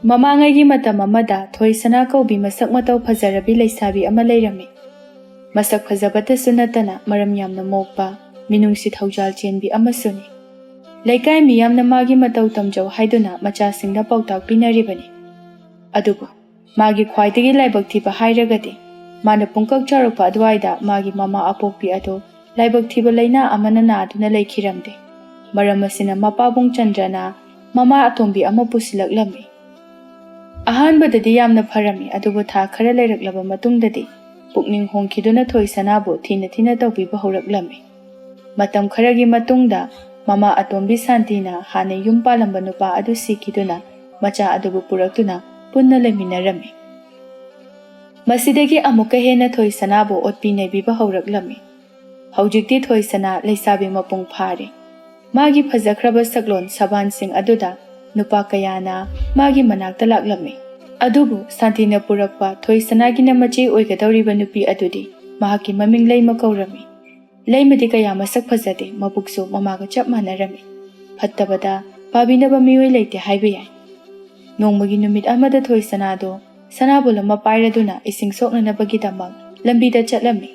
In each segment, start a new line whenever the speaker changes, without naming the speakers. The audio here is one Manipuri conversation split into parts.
ꯃꯃꯥꯡꯉꯩꯒꯤ ꯃꯇꯝ ꯑꯃꯗ ꯊꯣꯏꯁꯅꯥ ꯀꯧꯕꯤ ꯃꯁꯛ ꯃꯇꯧ ꯐꯖꯔꯕꯤ ꯂꯩꯁꯥꯕꯤ ꯑꯃ ꯂꯩꯔꯝꯃꯤ꯫ ꯃꯁꯛ ꯐꯖꯕꯇꯁꯨ ꯅꯠꯇꯅ ꯃꯔꯝ ꯌꯥꯝꯅ ꯃꯣꯛꯄ, ꯃꯤꯅꯨꯡꯁꯤ ꯊꯧꯖꯥꯜ ꯆꯦꯟꯕꯤ ꯑꯃꯁꯨꯅꯤ꯫ ꯂꯩꯀꯥꯏ ꯃꯤꯌꯥꯝꯅ ꯃꯥꯒꯤ ꯃꯇꯧ ꯇꯝꯖꯧ ꯍꯥꯏꯗꯨꯅ ꯃꯆꯥꯁꯤꯡꯗ ꯄꯥꯎꯇꯥꯛ ꯄꯤꯅꯔꯤꯕꯅꯤ꯫ ꯑꯗꯨꯕꯨ ꯃꯥꯒꯤ ꯈ꯭ꯋꯥꯏꯗꯒꯤ ꯂꯥꯏꯕꯛ ꯊꯤꯕ ꯍꯥꯏꯔꯒꯗꯤ ꯃꯥꯅ ꯄꯨꯡꯀꯛ ꯆꯥꯎꯔꯛꯄ ꯑꯗꯨꯋꯥꯏꯗ ꯃꯥꯒꯤ ꯃꯃꯥ ꯑꯄꯣꯛꯄꯤ ꯑꯗꯨ ꯂꯥꯏꯕꯛ ꯊꯤꯕ ꯂꯩꯅꯥ ꯑꯃꯅ ꯅꯥꯗꯨꯅ ꯂꯩꯈꯤꯔꯝꯗꯦ꯫ ꯃꯔꯝ ꯑꯁꯤꯅ ꯃꯄꯥꯕꯨꯡ ꯆꯟꯗ꯭ꯔꯅ ꯃꯃꯥ ꯑꯇꯣꯝꯕꯤ ꯑꯃ ꯄꯨꯁꯤꯜꯂꯛꯂꯝꯃꯤ꯫ ꯑꯍꯥꯟꯕꯗꯗꯤ ꯌꯥꯝꯅ ꯐꯔꯝꯃꯤ, ꯑꯗꯨꯕꯨ ꯊꯥ ꯈꯔ ꯂꯩꯔꯛꯂꯕ ꯃꯇꯨꯡꯗꯗꯤ ꯄꯨꯛꯅꯤꯡ ꯍꯣꯡꯈꯤꯗꯨꯅ ꯊꯣꯏꯁꯅꯥꯕꯨ ꯊꯤꯅ ꯊꯤꯅ ꯇꯧꯕꯤꯕ ꯍꯧꯔꯛꯂꯝꯃꯤ꯫ ꯃꯇꯝ ꯈꯔꯒꯤ ꯃꯇꯨꯡꯗ ꯃꯃꯥ ꯑꯇꯣꯝꯕꯤ ꯁꯥꯟꯇꯤꯅ ꯍꯥꯟꯅ ꯌꯨꯝ ꯄꯥꯜꯂꯝꯕ ꯅꯨꯄꯥ ꯑꯗꯨ ꯁꯤꯈꯤꯗꯨꯅ ꯃꯆꯥ ꯑꯗꯨꯕꯨ ꯄꯨꯔꯛꯇꯨꯅ ꯄꯨꯟꯅ ꯂꯩꯃꯤꯟꯅꯔꯝꯃꯤ꯫ ꯃꯁꯤꯗꯒꯤ ꯑꯃꯨꯛꯀ ꯍꯦꯟꯅ ꯊꯣꯏꯁꯅꯥꯕꯨ ꯑꯣꯠꯄꯤ ꯅꯩꯕꯤꯕ ꯍꯧꯔꯛꯂꯝꯃꯤ꯫ ꯍꯧꯖꯤꯛꯇꯤ ꯊꯣꯏꯁꯅꯥ ꯂꯩꯁꯥꯕꯤ ꯃꯄꯨꯡ ꯐꯥꯔꯦ꯫ ꯃꯥꯒꯤ ꯐꯖꯈ꯭ꯔꯕ ꯁꯛꯂꯣꯟ ꯁꯕꯥꯟꯁꯤꯡ ꯑꯗꯨꯗ ꯅꯨꯄꯥ ꯀꯌꯥꯅ ꯃꯥꯒꯤ ꯃꯅꯥꯛꯇ ꯂꯥꯛꯂꯝꯃꯤ꯫ ꯑꯗꯨꯕꯨ ꯁꯥꯟꯇꯤꯅ ꯄꯨꯔꯛꯄ ꯊꯣꯏꯁꯅꯥꯒꯤꯅ ꯃꯆꯦ ꯑꯣꯏꯒꯗꯧꯔꯤꯕ ꯅꯨꯄꯤ ꯑꯗꯨꯗꯤ ꯃꯍꯥꯛꯀꯤ ꯃꯃꯤꯡ ꯂꯩꯃ ꯀꯧꯔꯝꯃꯤ꯫ ꯂꯩꯃꯗꯤ ꯀꯌꯥ ꯃꯁꯛ ꯐꯖꯗꯦ, ꯃꯕꯨꯛꯁꯨ ꯃꯃꯥꯒ ꯆꯞ ꯃꯥꯟꯅꯔꯝꯃꯤ꯫ ꯐꯠꯇꯕꯗ ꯄꯥꯕꯤꯅꯕ ꯃꯤꯑꯣꯏ ꯂꯩꯇꯦ ꯍꯥꯏꯕ ꯌꯥꯏ꯫ ꯅꯣꯡꯃꯒꯤ ꯅꯨꯃꯤꯠ ꯑꯃꯗ ꯊꯣꯏꯁꯅꯥꯗꯣ ꯁꯅꯥꯕꯨꯜ ꯑꯃ ꯄꯥꯏꯔꯗꯨꯅ ꯏꯁꯤꯡ ꯁꯣꯛꯅꯅꯕꯒꯤꯗꯃꯛ ꯂꯝꯕꯤꯗ ꯆꯠꯂꯝꯃꯤ꯫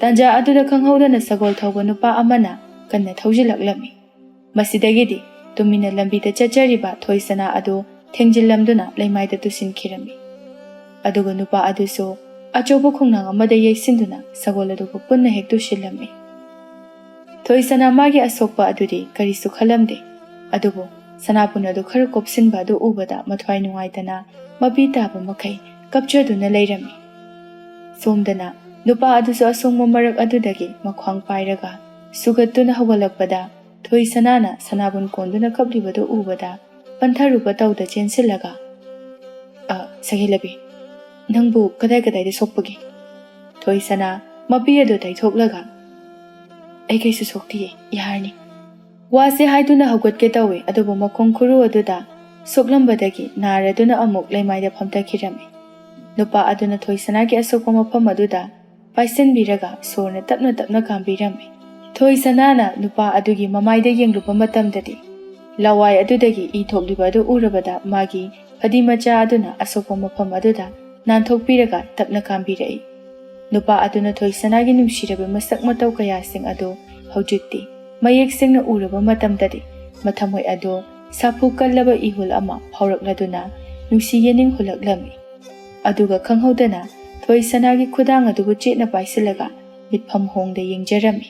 ꯇꯥꯟꯖꯥ ꯑꯗꯨꯗ ꯈꯪꯍꯧꯗꯅ ꯁꯒꯣꯜ ꯊꯧꯕ ꯅꯨꯄꯥ ꯑꯃꯅ ꯀꯟꯅ ꯊꯧꯖꯤꯜꯂꯛꯂꯝꯃꯤ꯫ ꯃꯁꯤꯗꯒꯤꯗꯤ ꯇꯨꯃꯤꯟꯅ ꯂꯝꯕꯤꯗ ꯆꯠꯆꯔꯤꯕ ꯊꯣꯏꯁꯅꯥ ꯑꯗꯨ ꯊꯦꯡꯖꯤꯜꯂꯝꯗꯨꯅ ꯂꯩꯃꯥꯏꯗ ꯇꯨꯁꯤꯟꯈꯤꯔꯝꯃꯤ꯫ ꯑꯗꯨꯒ ꯅꯨꯄꯥ ꯑꯗꯨꯁꯨ ꯑꯆꯧꯕ ꯈꯣꯡꯅꯥꯡ ꯑꯃꯗ ꯌꯩꯁꯤꯟꯗꯨꯅ ꯁꯒꯣꯜ ꯑꯗꯨꯕꯨ ꯄꯨꯟꯅ ꯍꯦꯛ ꯇꯨꯁꯤꯜꯂꯝꯃꯤ꯫ ꯊꯣꯏꯁꯅꯥ ꯃꯥꯒꯤ ꯑꯁꯣꯛꯄ ꯑꯗꯨꯗꯤ ꯀꯔꯤꯁꯨ ꯈꯜꯂꯝꯗꯦ꯫ ꯑꯗꯨꯕꯨ ꯁꯅꯥꯕꯨꯟ ꯑꯗꯨ ꯈꯔ ꯀꯣꯞꯁꯤꯟꯕ ꯑꯗꯨ ꯎꯕꯗ ꯃꯊ꯭ꯋꯥꯏ ꯅꯨꯡꯉꯥꯏꯇꯅ ꯃꯄꯤ ꯇꯥꯕ ꯃꯈꯩ ꯀꯞꯆꯗꯨꯅ ꯂꯩꯔꯝꯃꯤ꯫ ꯁꯣꯝꯗꯅ ꯅꯨꯄꯥ ꯑꯗꯨꯁꯨ ꯑꯁꯣꯡꯕ ꯃꯔꯛ ꯑꯗꯨꯗꯒꯤ ꯃꯈ꯭ꯋꯥꯡ ꯄꯥꯏꯔꯒ ꯁꯨꯒꯠꯇꯨꯅ ꯍꯧꯒꯠꯂꯛꯄꯗ ꯊꯣꯏꯁꯅꯥꯅ ꯁꯅꯥꯕꯨꯟ ꯀꯣꯟꯗꯨꯅ ꯀꯞꯂꯤꯕꯗꯨ ꯎꯕꯗ ꯄꯟꯊꯔꯨꯕ ꯇꯧꯗ ꯆꯦꯟꯁꯤꯜꯂꯒ "ꯁꯍꯤꯂꯕꯤ, ꯅꯪꯕꯨ ꯀꯗꯥꯏꯗ ꯁꯣꯛꯄꯒꯦ?" ꯊꯣꯏꯁꯅꯥ ꯃꯄꯤ ꯑꯗꯨ ꯇꯩꯊꯣꯛꯂꯒ "ꯑꯩ ꯀꯩꯁꯨ ꯁꯣꯛꯇꯤꯌꯦ, ꯌꯥꯔꯅꯤ" ꯋꯥꯁꯦ ꯍꯥꯏꯗꯨꯅ ꯍꯧꯒꯠꯀꯦ ꯇꯧꯏ꯫ ꯑꯗꯨꯕꯨ ꯃꯈꯣꯡ ꯈꯨꯔꯨ ꯑꯗꯨꯗ ꯁꯣꯛꯂꯝꯕꯗꯒꯤ ꯅꯥꯔꯗꯨꯅ ꯑꯃꯨꯛ ꯂꯩꯃꯥꯏꯗ ꯐꯝꯊꯈꯤꯔꯝꯃꯤ꯫ ꯅꯨꯄꯥ ꯑꯗꯨꯅ ꯊꯣꯏꯁꯅꯥꯒꯤ ꯑꯁꯣꯛꯄ ꯃꯐꯝ ꯑꯗꯨꯗ ꯄꯥꯏꯁꯤꯟꯕꯤꯔꯒ ꯁꯣꯔꯅ ꯇꯞꯅ ꯇꯞꯅ ꯀꯥꯝꯕꯤꯔꯝꯃꯤ꯫ ꯊꯣꯏꯁꯅꯥꯅ ꯅꯨꯄꯥ ꯑꯗꯨꯒꯤ ꯃꯃꯥꯏꯗ ꯌꯦꯡꯂꯨꯕ ꯃꯇꯝꯗꯗꯤ ꯂꯋꯥꯏ ꯑꯗꯨꯗꯒꯤ ꯏ ꯊꯣꯛꯂꯤꯕ ꯑꯗꯨ ꯎꯔꯕꯗ ꯃꯥꯒꯤ ꯐꯗꯤ ꯃꯆꯥ ꯑꯗꯨꯅ ꯑꯁꯣꯛꯄ ꯃꯐꯝ ꯑꯗꯨꯗ ꯅꯥꯟꯊꯣꯛꯄꯤꯔꯒ ꯇꯞꯅ ꯀꯥꯝꯕꯤꯔꯛꯏ꯫ ꯅꯨꯄꯥ ꯑꯗꯨꯅ ꯊꯣꯏꯁꯅꯥꯒꯤ ꯅꯨꯡꯁꯤꯔꯕ ꯃꯁꯛ ꯃꯇꯧ ꯀꯌꯥꯁꯤꯡ ꯑꯗꯨ ꯍꯧꯖꯤꯛꯇꯤ ꯃꯌꯦꯛ ꯁꯦꯡꯅ ꯎꯔꯕ ꯃꯇꯝꯗꯗꯤ ꯃꯊꯃꯣꯏ ꯑꯗꯨ ꯁꯥꯐꯨ ꯀꯜꯂꯕ ꯏꯍꯨꯜ ꯑꯃ ꯐꯥꯎꯔꯛꯂꯗꯨꯅ ꯅꯨꯡꯁꯤ ꯌꯦꯅꯤꯡ ꯍꯨꯜꯂꯛꯂꯝꯃꯤ꯫ ꯑꯗꯨꯒ ꯈꯪꯍꯧꯗꯅ ꯊꯣꯏꯁꯅꯥꯒꯤ ꯈꯨꯗꯥꯡ ꯑꯗꯨꯕꯨ ꯆꯦꯠꯅ ꯄꯥꯏꯁꯤꯜꯂꯒ ꯃꯤꯠꯐꯝ ꯍꯣꯡꯗ ꯌꯦꯡꯖꯔꯝꯃꯤ꯫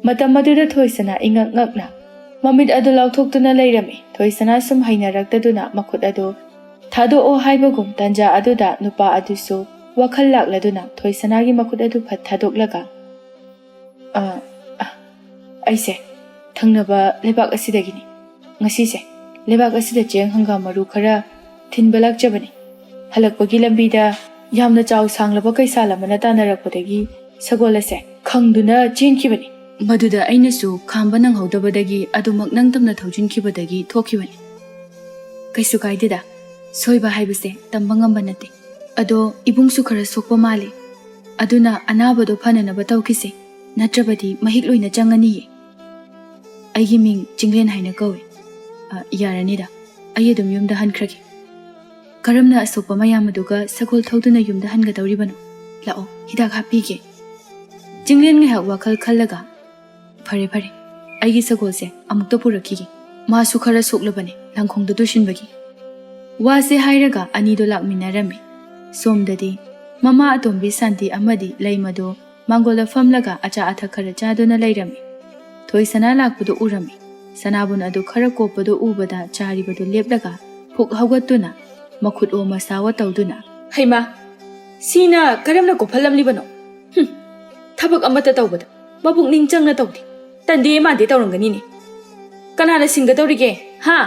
ꯃꯇꯝ ꯑꯗꯨꯗ ꯊꯣꯏꯁꯅꯥ ꯏꯉꯛ ꯉꯛꯅ ꯃꯃꯤꯠ ꯑꯗꯨ ꯂꯥꯎꯊꯣꯛꯇꯨꯅ ꯂꯩꯔꯝꯃꯤ꯫ ꯊꯣꯏꯁꯅꯥ ꯁꯨꯝ ꯍꯩꯅꯔꯛꯇꯗꯨꯅ ꯃꯈꯨꯠ ꯑꯗꯨ ꯊꯥꯗꯣꯛꯑꯣ ꯍꯥꯏꯕꯒꯨꯝ ꯇꯥꯟꯖꯥ ꯑꯗꯨꯗ ꯅꯨꯄꯥ ꯑꯗꯨꯁꯨ ꯋꯥꯈꯜ ꯂꯥꯛꯂꯗꯨꯅ ꯊꯣꯏꯁꯅꯥꯒꯤ ꯃꯈꯨꯠ ꯑꯗꯨ ꯐꯠ ꯊꯥꯗꯣꯛꯂꯒ "ꯑꯩꯁꯦ ꯊꯪꯅꯕ ꯂꯩꯕꯥꯛ ꯑꯁꯤꯗꯒꯤꯅꯤ꯫ ꯉꯁꯤꯁꯦ ꯂꯩꯕꯥꯛ ꯑꯁꯤꯗ ꯆꯦꯡ ꯍꯪꯒꯥꯝ ꯃꯔꯨ ꯈꯔ ꯊꯤꯟꯕ ꯂꯥꯛꯆꯕꯅꯤ꯫ ꯍꯜꯂꯛꯄꯒꯤ ꯂꯝꯕꯤꯗ ꯌꯥꯝꯅ ꯆꯥꯎ ꯁꯥꯡꯂꯕ ꯀꯩꯁꯥꯜ ꯑꯃꯅ ꯇꯥꯟꯅꯔꯛꯄꯗꯒꯤ ꯁꯒꯣꯜ ꯑꯁꯦ ꯈꯪꯗꯨꯅ ꯆꯦꯟꯈꯤꯕꯅꯤ꯫ ꯃꯗꯨꯗ ꯑꯩꯅꯁꯨ ꯈꯥꯝꯕ ꯅꯪꯍꯧꯗꯕꯗꯒꯤ ꯑꯗꯨꯃꯛ ꯅꯪꯇꯝꯅ ꯊꯧꯖꯤꯟꯈꯤꯕꯗꯒꯤ ꯊꯣꯛꯈꯤꯕꯅꯤ꯫ ꯀꯩꯁꯨ ꯀꯥꯏꯗꯦꯗ, ꯁꯣꯏꯕ ꯍꯥꯏꯕꯁꯦ ꯇꯝꯕ ꯉꯝꯕ ꯅꯠꯇꯦ꯫ ꯑꯗꯣ ꯏꯕꯨꯡꯁꯨ ꯈꯔ ꯁꯣꯛꯄ ꯃꯥꯜꯂꯤ, ꯑꯗꯨꯅ ꯑꯅꯥꯕꯗꯣ ꯐꯅꯅꯕ ꯇꯧꯈꯤꯁꯦ, ꯅꯠꯇ꯭ꯔꯕꯗꯤ ꯃꯍꯤꯛ ꯂꯣꯏꯅ ꯆꯪꯉꯅꯤꯌꯦ꯫ ꯑꯩꯒꯤ ꯃꯤꯡ ꯆꯤꯡꯂꯦꯟ ꯍꯥꯏꯅ ꯀꯧꯏ꯫ ꯌꯥꯔꯅꯤꯗ, ꯑꯩ ꯑꯗꯨꯝ ꯌꯨꯝꯗ ꯍꯟꯈ꯭ꯔꯒꯦ꯫ ꯀꯔꯝꯅ ꯑꯁꯣꯛꯄ ꯃꯌꯥꯝ ꯑꯗꯨꯒ ꯁꯒꯣꯜ ꯊꯧꯗꯨꯅ ꯌꯨꯝꯗ ꯍꯟꯒꯗꯧꯔꯤꯕꯅꯣ? ꯂꯥꯛꯑꯣ, ꯍꯤꯗꯥꯛ ꯍꯥꯞꯄꯤꯒꯦ꯫ ꯆꯤꯡꯂꯦꯟ ꯉꯥꯏꯍꯥꯛ ꯋꯥꯈꯜ ꯈꯜꯂꯒ ꯐꯔꯦ ꯑꯩꯒꯤ ꯁꯒꯣꯜꯁꯦ ꯑꯃꯨꯛꯇ ꯄꯨꯔꯛꯈꯤꯒꯦ, ꯃꯥꯁꯨ ꯈꯔ ꯁꯣꯛꯂꯕꯅꯦ ꯂꯪꯈꯣꯡꯗ ꯇꯨꯁꯤꯟꯕꯒꯤ꯫ ꯋꯥꯁꯦ ꯍꯥꯏꯔꯒ ꯑꯅꯤꯗꯣ ꯂꯥꯛꯃꯤꯟꯅꯔꯝꯃꯤ꯫ ꯁꯣꯝꯗꯗꯤ ꯃꯃꯥ ꯑꯇꯣꯝꯕꯤ ꯁꯥꯟꯇꯤ ꯑꯃꯗꯤ ꯂꯩꯃꯗꯣ ꯃꯥꯡꯒꯣꯜꯗ ꯐꯝꯂꯒ ꯑꯆꯥ ꯑꯊꯛ ꯈꯔ ꯆꯥꯗꯨꯅ ꯂꯩꯔꯝꯃꯤ꯫ ꯊꯣꯏꯁꯅꯥ ꯂꯥꯛꯄꯗꯨ ꯎꯔꯝꯃꯤ꯫ ꯁꯅꯥꯕꯨꯟ ꯑꯗꯨ ꯈꯔ ꯀꯣꯞꯄꯗꯨ ꯎꯕꯗ ꯆꯥꯔꯤꯕꯗꯨ ꯂꯦꯞꯂꯒ ꯐꯨꯛ ꯍꯧꯒꯠꯇꯨꯅ ꯃꯈꯨꯠ ꯑꯣ ꯃꯁꯥꯋ ꯇꯧꯗꯨꯅ "ꯍꯩꯃꯥ, ꯁꯤꯅ ꯀꯔꯝꯅ ꯀꯣꯞꯍꯜꯂꯝꯂꯤꯕꯅꯣ? ꯊꯕꯛ ꯑꯃꯠꯇ ꯇꯧꯕꯗ ꯃꯄꯨꯛꯅꯤꯡ ꯆꯪꯅ ꯇꯧꯗꯦ, ꯇꯟꯗꯦ ꯃꯥꯟꯗꯦ ꯇꯧꯔꯝꯒꯅꯤꯅꯦ꯫ ꯀꯅꯥꯅ ꯁꯤꯡꯒꯗꯧꯔꯤꯒꯦ ꯍꯥ?"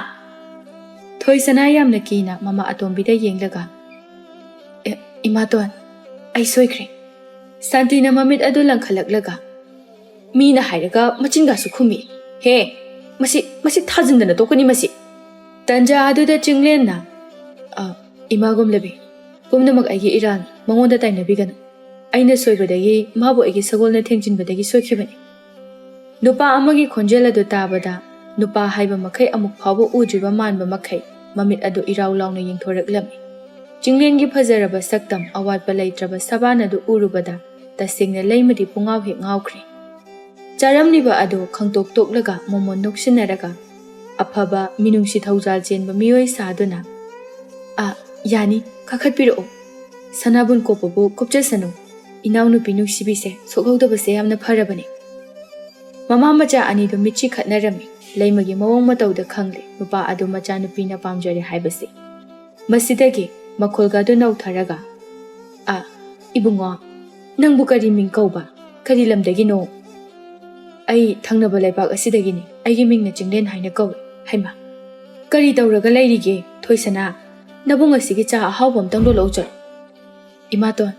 ꯊꯣꯏꯁꯅꯥ ꯌꯥꯝꯅ ꯀꯤꯅ ꯃꯃꯥ ꯑꯇꯣꯝꯕꯤꯗ ꯌꯦꯡꯂꯒ "ꯏꯃꯥꯇꯣꯟ, ꯑꯩ ꯁꯣꯏꯈ꯭ꯔꯦ." ꯁꯥꯟꯇꯤꯅ ꯃꯃꯤꯠ ꯑꯗꯨ ꯂꯪꯈꯠꯂꯛꯂꯒ "ꯃꯤꯅ ꯍꯥꯏꯔꯒ ꯃꯆꯤꯟꯒꯁꯨ ꯈꯨꯝꯃꯤ, ꯍꯦ, ꯃꯁꯤ ꯊꯥꯖꯤꯟꯗꯅ ꯇꯣꯛꯀꯅꯤ ꯃꯁꯤ." ꯇꯥꯟꯖꯥ ꯑꯗꯨꯗ ꯆꯤꯡꯂꯦꯟꯅ "ꯏꯃꯥꯒꯨꯝꯂꯕꯤ, ꯄꯨꯝꯅꯃꯛ ꯑꯩꯒꯤ ꯏꯔꯥꯜꯅꯤ, ꯃꯉꯣꯟꯗ ꯇꯥꯏꯅꯕꯤꯒꯅꯨ. ꯑꯩꯅ ꯁꯣꯏꯕꯗꯒꯤ ꯃꯥꯕꯨ ꯑꯩꯒꯤ ꯁꯒꯣꯜꯅ ꯊꯦꯡꯖꯤꯟꯕꯗꯒꯤ ꯁꯣꯏꯈꯤꯕꯅꯤ." ꯅꯨꯄꯥ ꯑꯃꯒꯤ ꯈꯣꯟꯖꯦꯜ ꯑꯗꯨ ꯇꯥꯕꯗ ꯅꯨꯄꯥ ꯍꯥꯏꯕ ꯃꯈꯩ ꯑꯃꯨꯛ ꯐꯥꯎꯕ ꯎꯗ꯭ꯔꯤꯕ ꯃꯥꯟꯕ ꯃꯈꯩ ꯃꯃꯤꯠ ꯑꯗꯨ ꯏꯔꯥꯎ ꯂꯥꯎꯅ ꯌꯦꯡꯊꯣꯔꯛꯂꯝꯃꯤ꯫ ꯆꯤꯡꯂꯦꯟꯒꯤ ꯐꯖꯔꯕ ꯁꯛꯇꯝ ꯑꯋꯥꯠꯄ ꯂꯩꯇ꯭ꯔꯕ ꯁꯕꯥꯟ ꯑꯗꯨ ꯎꯔꯨꯕꯗ ꯇꯁꯦꯡꯅ ꯂꯩꯃꯗꯤ ꯄꯨꯡꯉꯥꯎ ꯍꯦꯛ ꯉꯥꯎꯈ꯭ꯔꯦ꯫ ꯆꯥꯔꯝꯂꯤꯕ ꯑꯗꯨ ꯈꯪꯇꯣꯛ ꯇꯣꯛꯂꯒ ꯃꯣꯃꯣꯟ ꯅꯣꯛꯁꯤꯟꯅꯔꯒ ꯑꯐꯕ ꯃꯤꯅꯨꯡꯁꯤ ꯊꯧꯖꯥꯜ ꯆꯦꯟꯕ ꯃꯤꯑꯣꯏ ꯁꯥꯗꯨꯅ ꯌꯥꯅꯤ ꯀꯥꯈꯠꯄꯤꯔꯛꯑꯣ, ꯁꯅꯥꯕꯨꯟ ꯀꯣꯞꯄꯕꯨ ꯀꯨꯞꯆꯁꯅꯨ, ꯏꯅꯥꯎꯅꯨꯄꯤ ꯅꯨꯡꯁꯤꯕꯤꯁꯦ ꯁꯣꯛꯍꯧꯗꯕꯁꯦ ꯌꯥꯝꯅ ꯐꯔꯕꯅꯤ꯫ ꯃꯃꯥ ꯃꯆꯥ ꯑꯅꯤꯗꯨ ꯃꯤꯠꯆꯤ ꯈꯠꯅꯔꯝꯃꯤ꯫ ꯂꯩꯃꯒꯤ ꯃꯑꯣꯡ ꯃꯇꯧꯗ ꯈꯪꯂꯦ ꯅꯨꯄꯥ ꯑꯗꯨ ꯃꯆꯥꯅꯨꯄꯤꯅ ꯄꯥꯝꯖꯔꯦ ꯍꯥꯏꯕꯁꯤ꯫ ꯃꯁꯤꯗꯒꯤ ꯃꯈꯣꯜꯒ ꯑꯗꯨ ꯅꯧꯊꯔꯒ ꯏꯕꯨꯡꯉꯣ, ꯅꯪꯕꯨ ꯀꯔꯤ ꯃꯤꯡ ꯀꯧꯕ? ꯀꯔꯤ ꯂꯝꯗꯒꯤꯅꯣ? ꯑꯩ ꯊꯪꯅꯕ ꯂꯩꯕꯥꯛ ꯑꯁꯤꯗꯒꯤꯅꯤ, ꯑꯩꯒꯤ ꯃꯤꯡꯅ ꯆꯤꯡꯂꯦꯟ ꯍꯥꯏꯅ ꯀꯧꯏ꯫ ꯍꯩꯃꯥ, ꯀꯔꯤ ꯇꯧꯔꯒ ꯂꯩꯔꯤꯒꯦ ꯊꯣꯏꯁꯅꯥ? ꯅꯕꯨꯡ ꯑꯁꯤꯒꯤ ꯆꯥ ꯑꯍꯥꯎꯕ ꯑꯝꯇꯪ ꯂꯣꯜꯂꯛꯎꯆꯣ꯫ ꯏꯃꯥꯇꯣꯟ,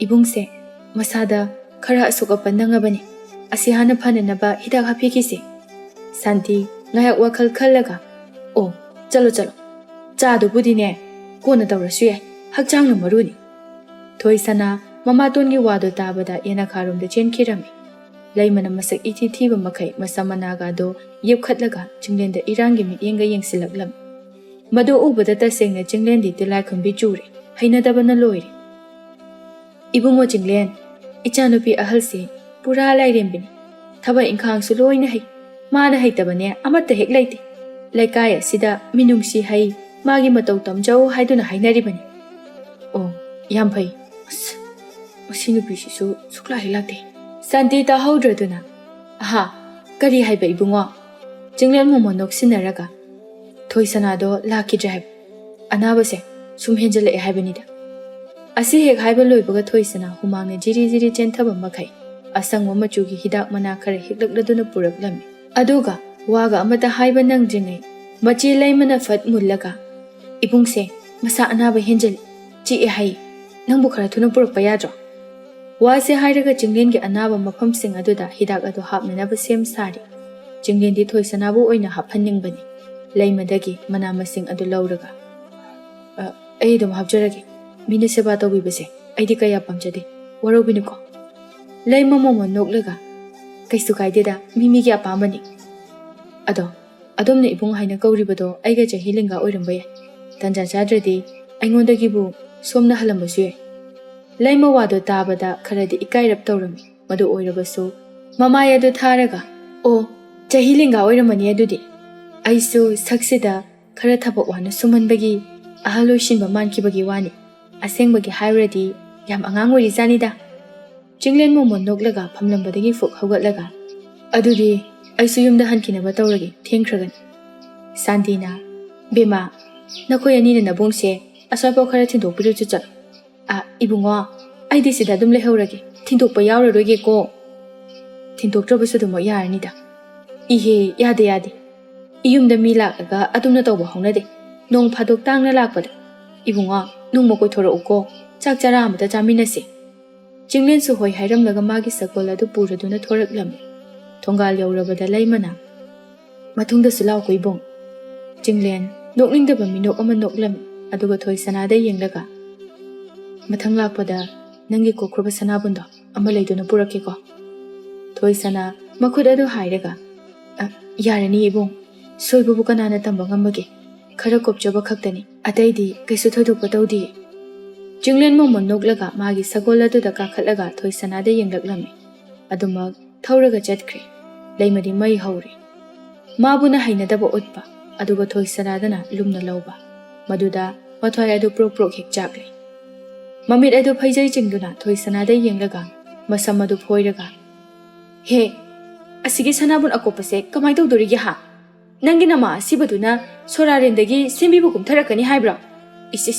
ꯏꯕꯨꯡꯁꯦ ꯃꯁꯥꯗ ꯈꯔ ꯑꯁꯣꯛ ꯑꯄꯟ ꯅꯪꯉꯕꯅꯤ, ꯑꯁꯤ ꯍꯥꯟꯅ ꯐꯅꯅꯕ ꯍꯤꯗꯥꯛ ꯍꯥꯞꯄꯤꯈꯤꯁꯤ꯫ ꯁꯥꯟꯇꯤ ꯉꯥꯏꯍꯥꯛ ꯋꯥꯈꯜ ꯈꯜꯂꯒ ꯆꯠꯂꯣ ꯆꯥꯗꯨꯕꯨꯗꯤꯅꯦ ꯀꯣꯟꯅ ꯇꯧꯔꯁꯨ ꯌꯥꯏ, ꯍꯛꯆꯥꯡꯅ ꯃꯔꯨꯅꯤ꯫ ꯊꯣꯏꯁꯅꯥ ꯃꯃꯥꯇꯣꯟꯒꯤ ꯋꯥꯗꯨ ꯇꯥꯕꯗ ꯌꯦꯅꯈꯥꯔꯣꯝꯗ ꯆꯦꯟꯈꯤꯔꯝꯃꯤ꯫ ꯂꯩꯃꯅ ꯃꯁꯛ ꯏꯊꯤ ꯊꯤꯕ ꯃꯈꯩ ꯃꯁꯝ ꯃꯅꯥꯒꯗꯣ ꯌꯦꯞꯈꯠꯂꯒ ꯆꯤꯡꯂꯦꯟꯗ ꯏꯔꯥꯡꯒꯤ ꯃꯤꯠꯌꯦꯡꯒ ꯌꯦꯡꯁꯤꯜꯂꯛꯂꯝꯃꯤ꯫ ꯃꯗꯨ ꯎꯕꯗ ꯇꯁꯦꯡꯅ ꯆꯤꯡꯂꯦꯟꯗꯤ ꯇꯤꯜꯂꯥꯏꯈꯨꯝꯕꯤ ꯆꯨꯔꯦ, ꯍꯩꯅꯗꯕꯅ ꯂꯣꯏꯔꯦ꯫ ꯏꯕꯨꯡꯉꯣ ꯆꯤꯡꯂꯦꯟ, ꯏꯆꯥꯅꯨꯄꯤ ꯑꯍꯜꯁꯤ ꯄꯨꯔꯥ ꯂꯥꯏꯔꯦꯝꯕꯤꯅꯤ, ꯊꯕꯛ ꯏꯪꯈꯥꯡꯁꯨ ꯂꯣꯏꯅ ꯍꯩ, ꯃꯥꯅ ꯍꯩꯇꯕꯅꯦ ꯑꯃꯠꯇ ꯍꯦꯛ ꯂꯩꯇꯦ꯫ ꯂꯩꯀꯥꯏ ꯑꯁꯤꯗ ꯃꯤꯅꯨꯡꯁꯤ ꯍꯩ, ꯃꯥꯒꯤ ꯃꯇꯧ ꯇꯝꯖꯧ ꯍꯥꯏꯗꯨꯅ ꯍꯥꯏꯅꯔꯤꯕꯅꯤ꯫ ꯌꯥꯝ ꯐꯩ, ꯃꯁꯤ ꯅꯨꯄꯤꯁꯤꯁꯨ ꯁꯨꯛꯂꯥꯛ ꯍꯦꯛ ꯂꯥꯛꯇꯦ꯫ ꯁꯥꯟꯇꯤ ꯇꯥꯍꯧꯗ꯭ꯔꯗꯨꯅ ꯀꯔꯤ ꯍꯥꯏꯕ ꯏꯕꯨꯡꯉꯣ? ꯆꯤꯡꯂꯦꯟ ꯃꯣꯃꯣꯟ ꯅꯣꯛꯁꯤꯟꯅꯔꯒ ꯊꯣꯏꯁꯅꯥꯗꯣ ꯂꯥꯛꯈꯤꯗ꯭ꯔꯦ ꯍꯥꯏꯕ, ꯑꯅꯥꯕꯁꯦ ꯁꯨꯝ ꯍꯦꯟꯖꯜꯂꯛꯑꯦ ꯍꯥꯏꯕꯅꯤꯗ꯫ ꯑꯁꯤ ꯍꯦꯛ ꯍꯥꯏꯕ ꯂꯣꯏꯕꯒ ꯊꯣꯏꯁꯅꯥ ꯍꯨꯃꯥꯡꯅ ꯖꯤꯔꯤ ꯖꯤꯔꯤ ꯆꯦꯟꯊꯕ ꯃꯈꯩ ꯑꯁꯪꯕ ꯃꯆꯨꯒꯤ ꯍꯤꯗꯥꯛ ꯃꯅꯥ ꯈꯔ ꯍꯦꯛꯂꯛꯂꯗꯨꯅ ꯄꯨꯔꯛꯂꯝꯃꯤ꯫ ꯑꯗꯨꯒ ꯋꯥꯒ ꯑꯃꯠꯇ ꯍꯥꯏꯕ ꯅꯪꯗ꯭ꯔꯤꯉꯩ ꯃꯆꯤ ꯂꯩꯃꯅ ꯐꯠ ꯃꯨꯜꯂꯒ ꯏꯕꯨꯡꯁꯦ ꯃꯁꯥ ꯑꯅꯥꯕ ꯍꯦꯟꯖꯜꯂꯤ, ꯆꯤꯛꯑꯦ ꯍꯥꯏ, ꯅꯪꯕꯨ ꯈꯔ ꯊꯨꯅ ꯄꯨꯔꯛꯄ ꯌꯥꯗ꯭ꯔꯣ? ꯋꯥꯁꯦ ꯍꯥꯏꯔꯒ ꯆꯤꯡꯂꯦꯟꯒꯤ ꯑꯅꯥꯕ ꯃꯐꯝꯁꯤꯡ ꯑꯗꯨꯗ ꯍꯤꯗꯥꯛ ꯑꯗꯨ ꯍꯥꯞꯅꯅꯕ ꯁꯦꯝ ꯁꯥꯔꯤ꯫ ꯆꯤꯡꯂꯦꯟꯗꯤ ꯊꯣꯏꯁꯅꯥꯕꯨ ꯑꯣꯏꯅ ꯍꯥꯞꯍꯟꯅꯤꯡꯕꯅꯤ꯫ ꯂꯩꯃꯗꯒꯤ ꯃꯅꯥ ꯃꯁꯤꯡ ꯑꯗꯨ ꯂꯧꯔꯒ ꯑꯩ ꯑꯗꯨꯝ ꯍꯥꯞꯆꯔꯒꯦ, ꯃꯤꯅ ꯁꯦꯕꯥ ꯇꯧꯕꯤꯕꯁꯦ ꯑꯩꯗꯤ ꯀꯌꯥ ꯄꯥꯝꯖꯗꯦ, ꯋꯥꯔꯧꯕꯤꯅꯨꯀꯣ꯫ ꯂꯩꯃ ꯃꯣꯃꯣꯟ ꯅꯣꯛꯂꯒ ꯀꯩꯁꯨ ꯀꯥꯏꯗꯦꯗ, ꯃꯤꯒꯤ ꯑꯄꯥꯝꯕꯅꯤ꯫ ꯑꯗꯣ ꯑꯗꯣꯝꯅ ꯏꯕꯨꯡ ꯍꯥꯏꯅ ꯀꯧꯔꯤꯕꯗꯣ ꯑꯩꯒ ꯆꯍꯤ ꯂꯦꯡꯒꯥ ꯑꯣꯏꯔꯝꯕ ꯌꯥꯏ, ꯇꯟꯖꯥ ꯆꯥꯗ꯭ꯔꯗꯤ ꯑꯩꯉꯣꯟꯗꯒꯤꯕꯨ ꯁꯣꯝꯅ ꯍꯜꯂꯝꯕꯁꯨ ꯌꯥꯏ꯫ ꯂꯩꯃ ꯋꯥꯗꯣ ꯇꯥꯕꯗ ꯈꯔꯗꯤ ꯏꯀꯥꯏꯔꯞ ꯇꯧꯔꯝꯃꯤ꯫ ꯃꯗꯨ ꯑꯣꯏꯔꯕꯁꯨ ꯃꯃꯥꯏ ꯑꯗꯨ ꯊꯥꯔꯒ ꯆꯍꯤ ꯂꯦꯡꯒꯥ ꯑꯣꯏꯔꯝꯃꯅꯤ ꯑꯗꯨꯗꯤ, ꯑꯩꯁꯨ ꯁꯛꯁꯤꯗ ꯈꯔ ꯊꯕꯛ ꯋꯥꯅ ꯁꯨꯃꯟꯕꯒꯤ ꯑꯍꯜ ꯑꯣꯏꯁꯤꯟꯕ ꯃꯥꯟꯈꯤꯕꯒꯤ ꯋꯥꯅꯤ, ꯑꯁꯦꯡꯕꯒꯤ ꯍꯥꯏꯔꯨꯔꯗꯤ ꯌꯥꯝ ꯑꯉꯥꯡ ꯑꯣꯏꯔꯤꯖꯥꯅꯤꯗ꯫ ꯆꯤꯡꯂꯦꯟ ꯃꯣꯃꯣꯟ ꯅꯣꯛꯂꯒ ꯐꯝꯂꯝꯕꯗꯒꯤ ꯐꯨꯛ ꯍꯧꯒꯠꯂꯒ ꯑꯗꯨꯗꯤ ꯑꯩꯁꯨ ꯌꯨꯝꯗ ꯍꯟꯈꯤꯅꯕ ꯇꯧꯔꯒꯦ, ꯊꯦꯡꯈ꯭ꯔꯒꯅꯤ꯫ ꯁꯥꯟꯇꯤꯅ ꯕꯦꯃꯥ, ꯅꯈꯣꯏ ꯑꯅꯤꯅ ꯅꯕꯨꯡꯁꯦ ꯑꯁ꯭ꯋꯥꯏꯐꯥꯎ ꯈꯔ ꯊꯤꯟꯗꯣꯛꯄꯤꯔꯨꯆꯣ ꯆꯠꯂꯣ꯫ ꯏꯕꯨꯡꯉꯣ, ꯑꯩꯗꯤ ꯁꯤꯗ ꯑꯗꯨꯝ ꯂꯩꯍꯧꯔꯒꯦ, ꯊꯤꯟꯗꯣꯛꯄ ꯌꯥꯎꯔꯔꯣꯏꯒꯦꯀꯣ꯫ ꯊꯤꯟꯗꯣꯛꯇ꯭ꯔꯕꯁꯨ ꯑꯗꯨꯃꯛ ꯌꯥꯔꯅꯤꯗ꯫ ꯏꯍꯦ, ꯌꯥꯗꯦ, ꯌꯨꯝꯗ ꯃꯤ ꯂꯥꯛꯂꯒ ꯑꯗꯨꯝꯅ ꯇꯧꯕ ꯍꯧꯅꯗꯦ, ꯅꯣꯡ ꯐꯥꯗꯣꯛ ꯇꯥꯡꯅ ꯂꯥꯛꯄꯗ꯫ ꯏꯕꯨꯡꯉꯣ, ꯅꯣꯡꯃ ꯀꯣꯏꯊꯣꯔꯛꯎꯀꯣ, ꯆꯥꯛ ꯆꯔꯥ ꯑꯃꯇ ꯆꯥꯃꯤꯟꯅꯁꯤ꯫ ꯆꯤꯡꯂꯦꯟꯁꯨ ꯍꯣꯏ ꯍꯥꯏꯔꯝꯂꯒ ꯃꯥꯒꯤ ꯁꯒꯣꯜ ꯑꯗꯨ ꯄꯨꯔꯗꯨꯅ ꯊꯣꯔꯛꯂꯝꯃꯤ꯫ ꯊꯣꯡꯒꯥꯜ ꯌꯧꯔꯕꯗ ꯂꯩꯃꯅ ꯃꯇꯨꯡꯗꯁꯨ ꯂꯥꯛꯎꯀꯣ ꯏꯕꯨꯡ꯫ ꯆꯤꯡꯂꯦꯟ ꯅꯣꯛꯅꯤꯡꯗꯕ ꯃꯤꯅꯣꯛ ꯑꯃ ꯅꯣꯛꯂꯝꯃꯤ꯫ ꯑꯗꯨꯒ ꯊꯣꯏꯁꯅꯥꯗ ꯌꯦꯡꯂꯒ ꯃꯊꯪ ꯂꯥꯛꯄꯗ ꯅꯪꯒꯤ ꯀꯣꯛꯈ꯭ꯔꯕ ꯁꯅꯥꯕꯨꯟꯗꯣ ꯑꯃ ꯂꯩꯗꯨꯅ ꯄꯨꯔꯛꯀꯦꯀꯣ꯫ ꯊꯣꯏꯁꯅꯥ ꯃꯈꯨꯠ ꯑꯗꯨ ꯍꯥꯏꯔꯒ ꯌꯥꯔꯅꯤ ꯏꯕꯨꯡ, ꯁꯣꯏꯕꯕꯨ ꯀꯅꯥꯅ ꯇꯝꯕ ꯉꯝꯕꯒꯦ, ꯈꯔ ꯀꯣꯞꯆꯕ ꯈꯛꯇꯅꯤ, ꯑꯇꯩꯗꯤ ꯀꯩꯁꯨ ꯊꯣꯏꯗꯣꯛꯄ ꯇꯧꯗꯤꯌꯦ꯫ ꯆꯤꯡꯂꯦꯟ ꯃꯣꯃꯣꯟ ꯅꯣꯛꯂꯒ ꯃꯥꯒꯤ ꯁꯒꯣꯜ ꯑꯗꯨꯗ ꯀꯥꯈꯠꯂꯒ ꯊꯣꯏꯁꯅꯥꯗ ꯌꯦꯡꯂꯛꯂꯝꯃꯤ꯫ ꯑꯗꯨꯃꯛ ꯊꯧꯔꯒ ꯆꯠꯈ꯭ꯔꯦ꯫ ꯂꯩꯃꯗꯤ ꯃꯩ ꯍꯧꯔꯦ꯫ ꯃꯥꯕꯨꯅ ꯍꯩꯅꯗꯕ ꯎꯠꯄ, ꯑꯗꯨꯒ ꯊꯣꯏꯁꯅꯥꯗꯅ ꯂꯨꯝꯅ ꯂꯧꯕ, ꯃꯗꯨꯗ ꯃꯊ꯭ꯋꯥꯏ ꯑꯗꯨ ꯄ꯭ꯔꯣꯛ ꯄ꯭ꯔꯣꯛ ꯍꯦꯛ ꯆꯥꯛꯂꯦ꯫ ꯃꯃꯤꯠ ꯑꯗꯨ ꯐꯩꯖꯩ ꯆꯤꯡꯗꯨꯅ ꯊꯣꯏꯁꯅꯥꯗ ꯌꯦꯡꯂꯒ ꯃꯁꯝ ꯑꯗꯨ ꯐꯣꯏꯔꯒ ꯍꯦ, ꯑꯁꯤꯒꯤ ꯁꯅꯥꯕꯨꯟ ꯑꯀꯣꯞꯄꯁꯦ ꯀꯃꯥꯏ ꯇꯧꯗꯣꯔꯤꯒꯦ ꯍꯥ? ꯅꯪꯒꯤ ꯅꯃꯥ ꯑꯁꯤꯕꯗꯨꯅ ꯁꯣꯔꯥꯔꯦꯟꯗꯒꯤ ꯁꯦꯝꯕꯤꯕ ꯀꯨꯝꯊꯔꯛꯀꯅꯤ ꯍꯥꯏꯕ꯭ꯔꯣ? ꯏꯁ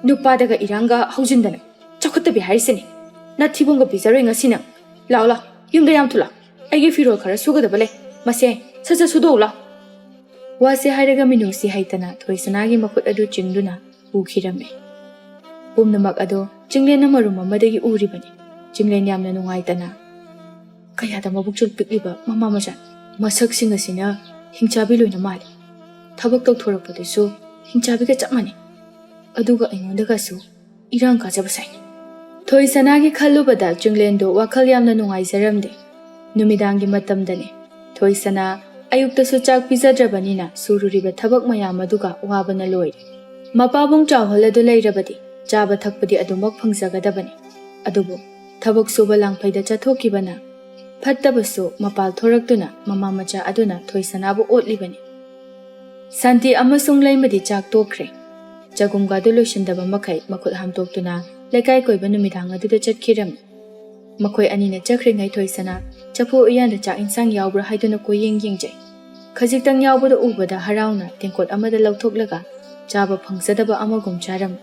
ꯅꯨꯄꯥꯗꯒ ꯏꯔꯥꯡꯒ ꯍꯧꯖꯤꯟꯗꯅ ꯆꯥꯎꯈꯠꯇꯕꯤ ꯍꯥꯏꯔꯤꯁꯤꯅꯤ꯫ ꯅꯊꯤꯕꯣꯡꯒ ꯄꯤꯖꯔꯣꯏ ꯉꯁꯤ ꯅꯪ꯫ ꯂꯥꯎ ꯌꯨꯝꯗ ꯌꯥꯝ ꯊꯨꯂꯥꯎ, ꯑꯩꯒꯤ ꯐꯤꯔꯣꯜ ꯈꯔ ꯁꯨꯒꯗꯕ ꯂꯩ, ꯃꯁꯦ ꯁꯠ ꯁꯨꯗꯣꯛꯎ ꯂꯥꯎ꯫ ꯋꯥꯁꯦ ꯍꯥꯏꯔꯒ ꯃꯤꯅꯨꯡꯁꯤ ꯍꯩꯇꯅ ꯊꯣꯏꯁꯅꯥꯒꯤ ꯃꯈꯨꯠ ꯑꯗꯨ ꯆꯤꯡꯗꯨꯅ ꯄꯨꯈꯤꯔꯝꯃꯦ꯫ ꯄꯨꯝꯅꯃꯛ ꯑꯗꯣ ꯆꯤꯡꯂꯦꯟꯅ ꯃꯔꯨꯝ ꯑꯃꯗꯒꯤ ꯎꯔꯤꯕꯅꯤ꯫ ꯆꯤꯡꯂꯦꯟ ꯌꯥꯝꯅ ꯅꯨꯡꯉꯥꯏꯇꯅ ꯀꯌꯥꯗ ꯃꯕꯨꯛꯆꯦꯜ ꯄꯤꯛꯂꯤꯕ ꯃꯃꯥ ꯃꯆꯥ, ꯃꯁꯛꯁꯤꯡ ꯑꯁꯤꯅ ꯍꯤꯡꯆꯥꯕꯤ ꯂꯣꯏꯅ ꯃꯥꯜꯂꯤ, ꯊꯕꯛ ꯇꯧꯊꯣꯔꯛꯄꯗꯁꯨ ꯍꯤꯡꯆꯥꯕꯤꯒ ꯆꯞ ꯃꯥꯟꯅꯩ, ꯑꯗꯨꯒ ꯑꯩꯉꯣꯟꯗꯒꯁꯨ ꯏꯔꯥꯡ ꯀꯥꯖꯕ ꯁꯥꯏ꯫ ꯊꯣꯏꯁꯅꯥꯒꯤ ꯈꯜꯂꯨꯕꯗ ꯆꯤꯡꯂꯦꯟꯗꯨ ꯋꯥꯈꯜ ꯌꯥꯝꯅ ꯅꯨꯡꯉꯥꯏꯖꯔꯝꯗꯦ꯫ ꯅꯨꯃꯤꯗꯥꯡꯒꯤ ꯃꯇꯝꯗꯅꯤ꯫ ꯊꯣꯏꯁꯅꯥ ꯑꯌꯨꯛꯇꯁꯨ ꯆꯥꯛ ꯄꯤꯖꯗ꯭ꯔꯕꯅꯤꯅ ꯁꯨꯔꯨꯔꯤꯕ ꯊꯕꯛ ꯃꯌꯥꯝ ꯑꯗꯨꯒ ꯋꯥꯕꯅ ꯂꯣꯏꯔꯦ꯫ ꯃꯄꯥꯕꯨꯡ ꯆꯥꯎꯍꯜꯂꯗꯨ ꯂꯩꯔꯕꯗꯤ ꯆꯥꯕ ꯊꯛꯄꯗꯤ ꯑꯗꯨꯃꯛ ꯐꯪꯖꯒꯗꯕꯅꯤ꯫ ꯑꯗꯨꯕꯨ ꯊꯕꯛ ꯁꯨꯕ ꯂꯥꯡꯐꯩꯗ ꯆꯠꯊꯣꯛꯈꯤꯕꯅ ꯐꯠꯇꯕꯁꯨ ꯃꯄꯥꯜ ꯊꯣꯔꯛꯇꯨꯅ ꯃꯃꯥ ꯃꯆꯥ ꯑꯗꯨꯅ ꯊꯣꯏꯁꯅꯥꯕꯨ ꯑꯣꯠꯂꯤꯕꯅꯤ꯫ ꯁꯥꯟꯇꯤ ꯑꯃꯁꯨꯡ ꯂꯩꯃꯗꯤ ꯆꯥꯛ ꯇꯣꯛꯈ꯭ꯔꯦ꯫ ꯆꯒꯨꯝꯒꯥꯗꯨ ꯂꯣꯏꯁꯤꯟꯗꯕ ꯃꯈꯩ ꯃꯈꯨꯠ ꯍꯥꯝꯇꯣꯛꯇꯨꯅ ꯂꯩꯀꯥꯏ ꯀꯣꯏꯕ ꯅꯨꯃꯤꯗꯥꯡ ꯑꯗꯨꯗ ꯆꯠꯈꯤꯔꯝꯃꯤ꯫ ꯃꯈꯣꯏ ꯑꯅꯤꯅ ꯆꯠꯈ꯭ꯔꯤꯉꯩ ꯊꯣꯏꯁꯅꯥ ꯆꯐꯨ ꯎꯌꯥꯟꯗ ꯆꯥꯛ ꯏꯟꯁꯥꯡ ꯌꯥꯎꯕ꯭ꯔꯥ ꯍꯥꯏꯗꯨꯅ ꯀꯣꯏꯌꯦꯡ ꯌꯦꯡꯖꯩ꯫ ꯈꯖꯤꯛꯇꯪ ꯌꯥꯎꯕꯗ ꯎꯕꯗ ꯍꯔꯥꯎꯅ ꯇꯦꯡꯀꯣꯠ ꯑꯃꯗ ꯂꯧꯊꯣꯛꯂꯒ ꯆꯥꯕ ꯐꯪꯖꯗꯕ ꯑꯃꯒꯨꯝ ꯆꯥꯔꯝꯃꯤ꯫